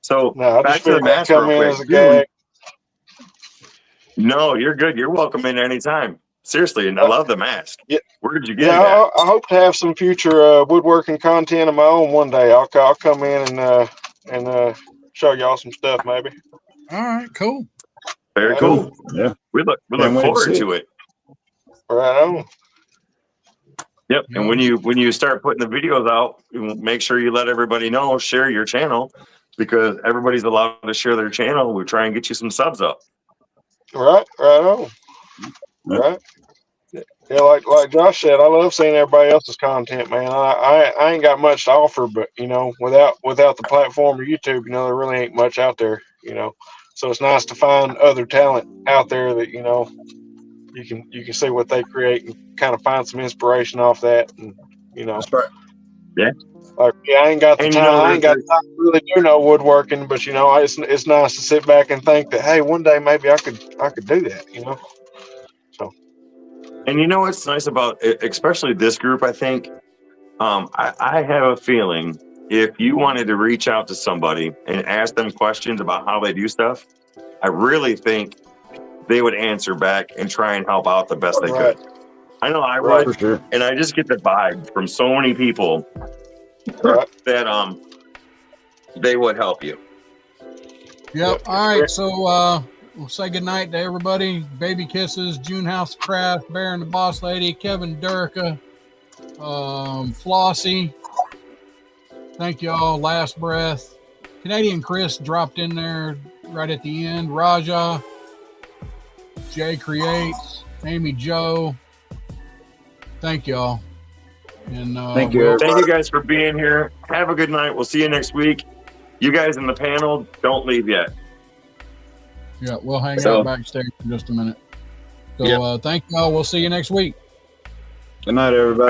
So No, I back just to the figured I'd mask come real in quick. as a gag. No, you're good. You're welcome in anytime. Seriously, and I love the mask. Yeah. Where did you get Yeah, it at? I hope to have some future woodworking content of my own one day. I'll come in and show y'all some stuff maybe. All right, cool. Very Right cool. Yeah. We look Can't wait to forward see to it. Right on. Yep. Yeah. And when you start putting the videos out, make sure you let everybody know, share your channel, because everybody's allowed to share their channel. We try and get you some subs up. Right on. Yeah. Right. Yeah, like Josh said, I love seeing everybody else's content, man. I ain't got much to offer, but without the platform of YouTube, there really ain't much out there, So it's nice to find other talent out there that you can see what they create and kind of find some inspiration off that, and That's right. Yeah. Like, I ain't got the And time. I ain't got time to really do no woodworking, but it's nice to sit back and think that, hey, one day maybe I could do that, So. And you know what's nice about it, especially this group, I think, I have a feeling if you wanted to reach out to somebody and ask them questions about how they do stuff, I really think they would answer back and try and help out the best they Right. could. I know I Right. would, For sure. and I just get the vibe from so many people Right. that they would help you. Yep. All right. So we'll say goodnight to everybody. Baby kisses, June House of Craft, Bear and the Boss Lady, Kevin Durka, Flossie. Thank y'all. Last Breath. Canadian Chris dropped in there right at the end. Raja. Jay Creates. Amy, Joe. Thank y'all. And Thank you, we'll- everybody. Thank you guys for being here. Have a good night. We'll see you next week. You guys in the panel, don't leave yet. Yeah, we'll hang So- out backstage for just a minute. So Yep. thank y'all. We'll see you next week. Good night, everybody.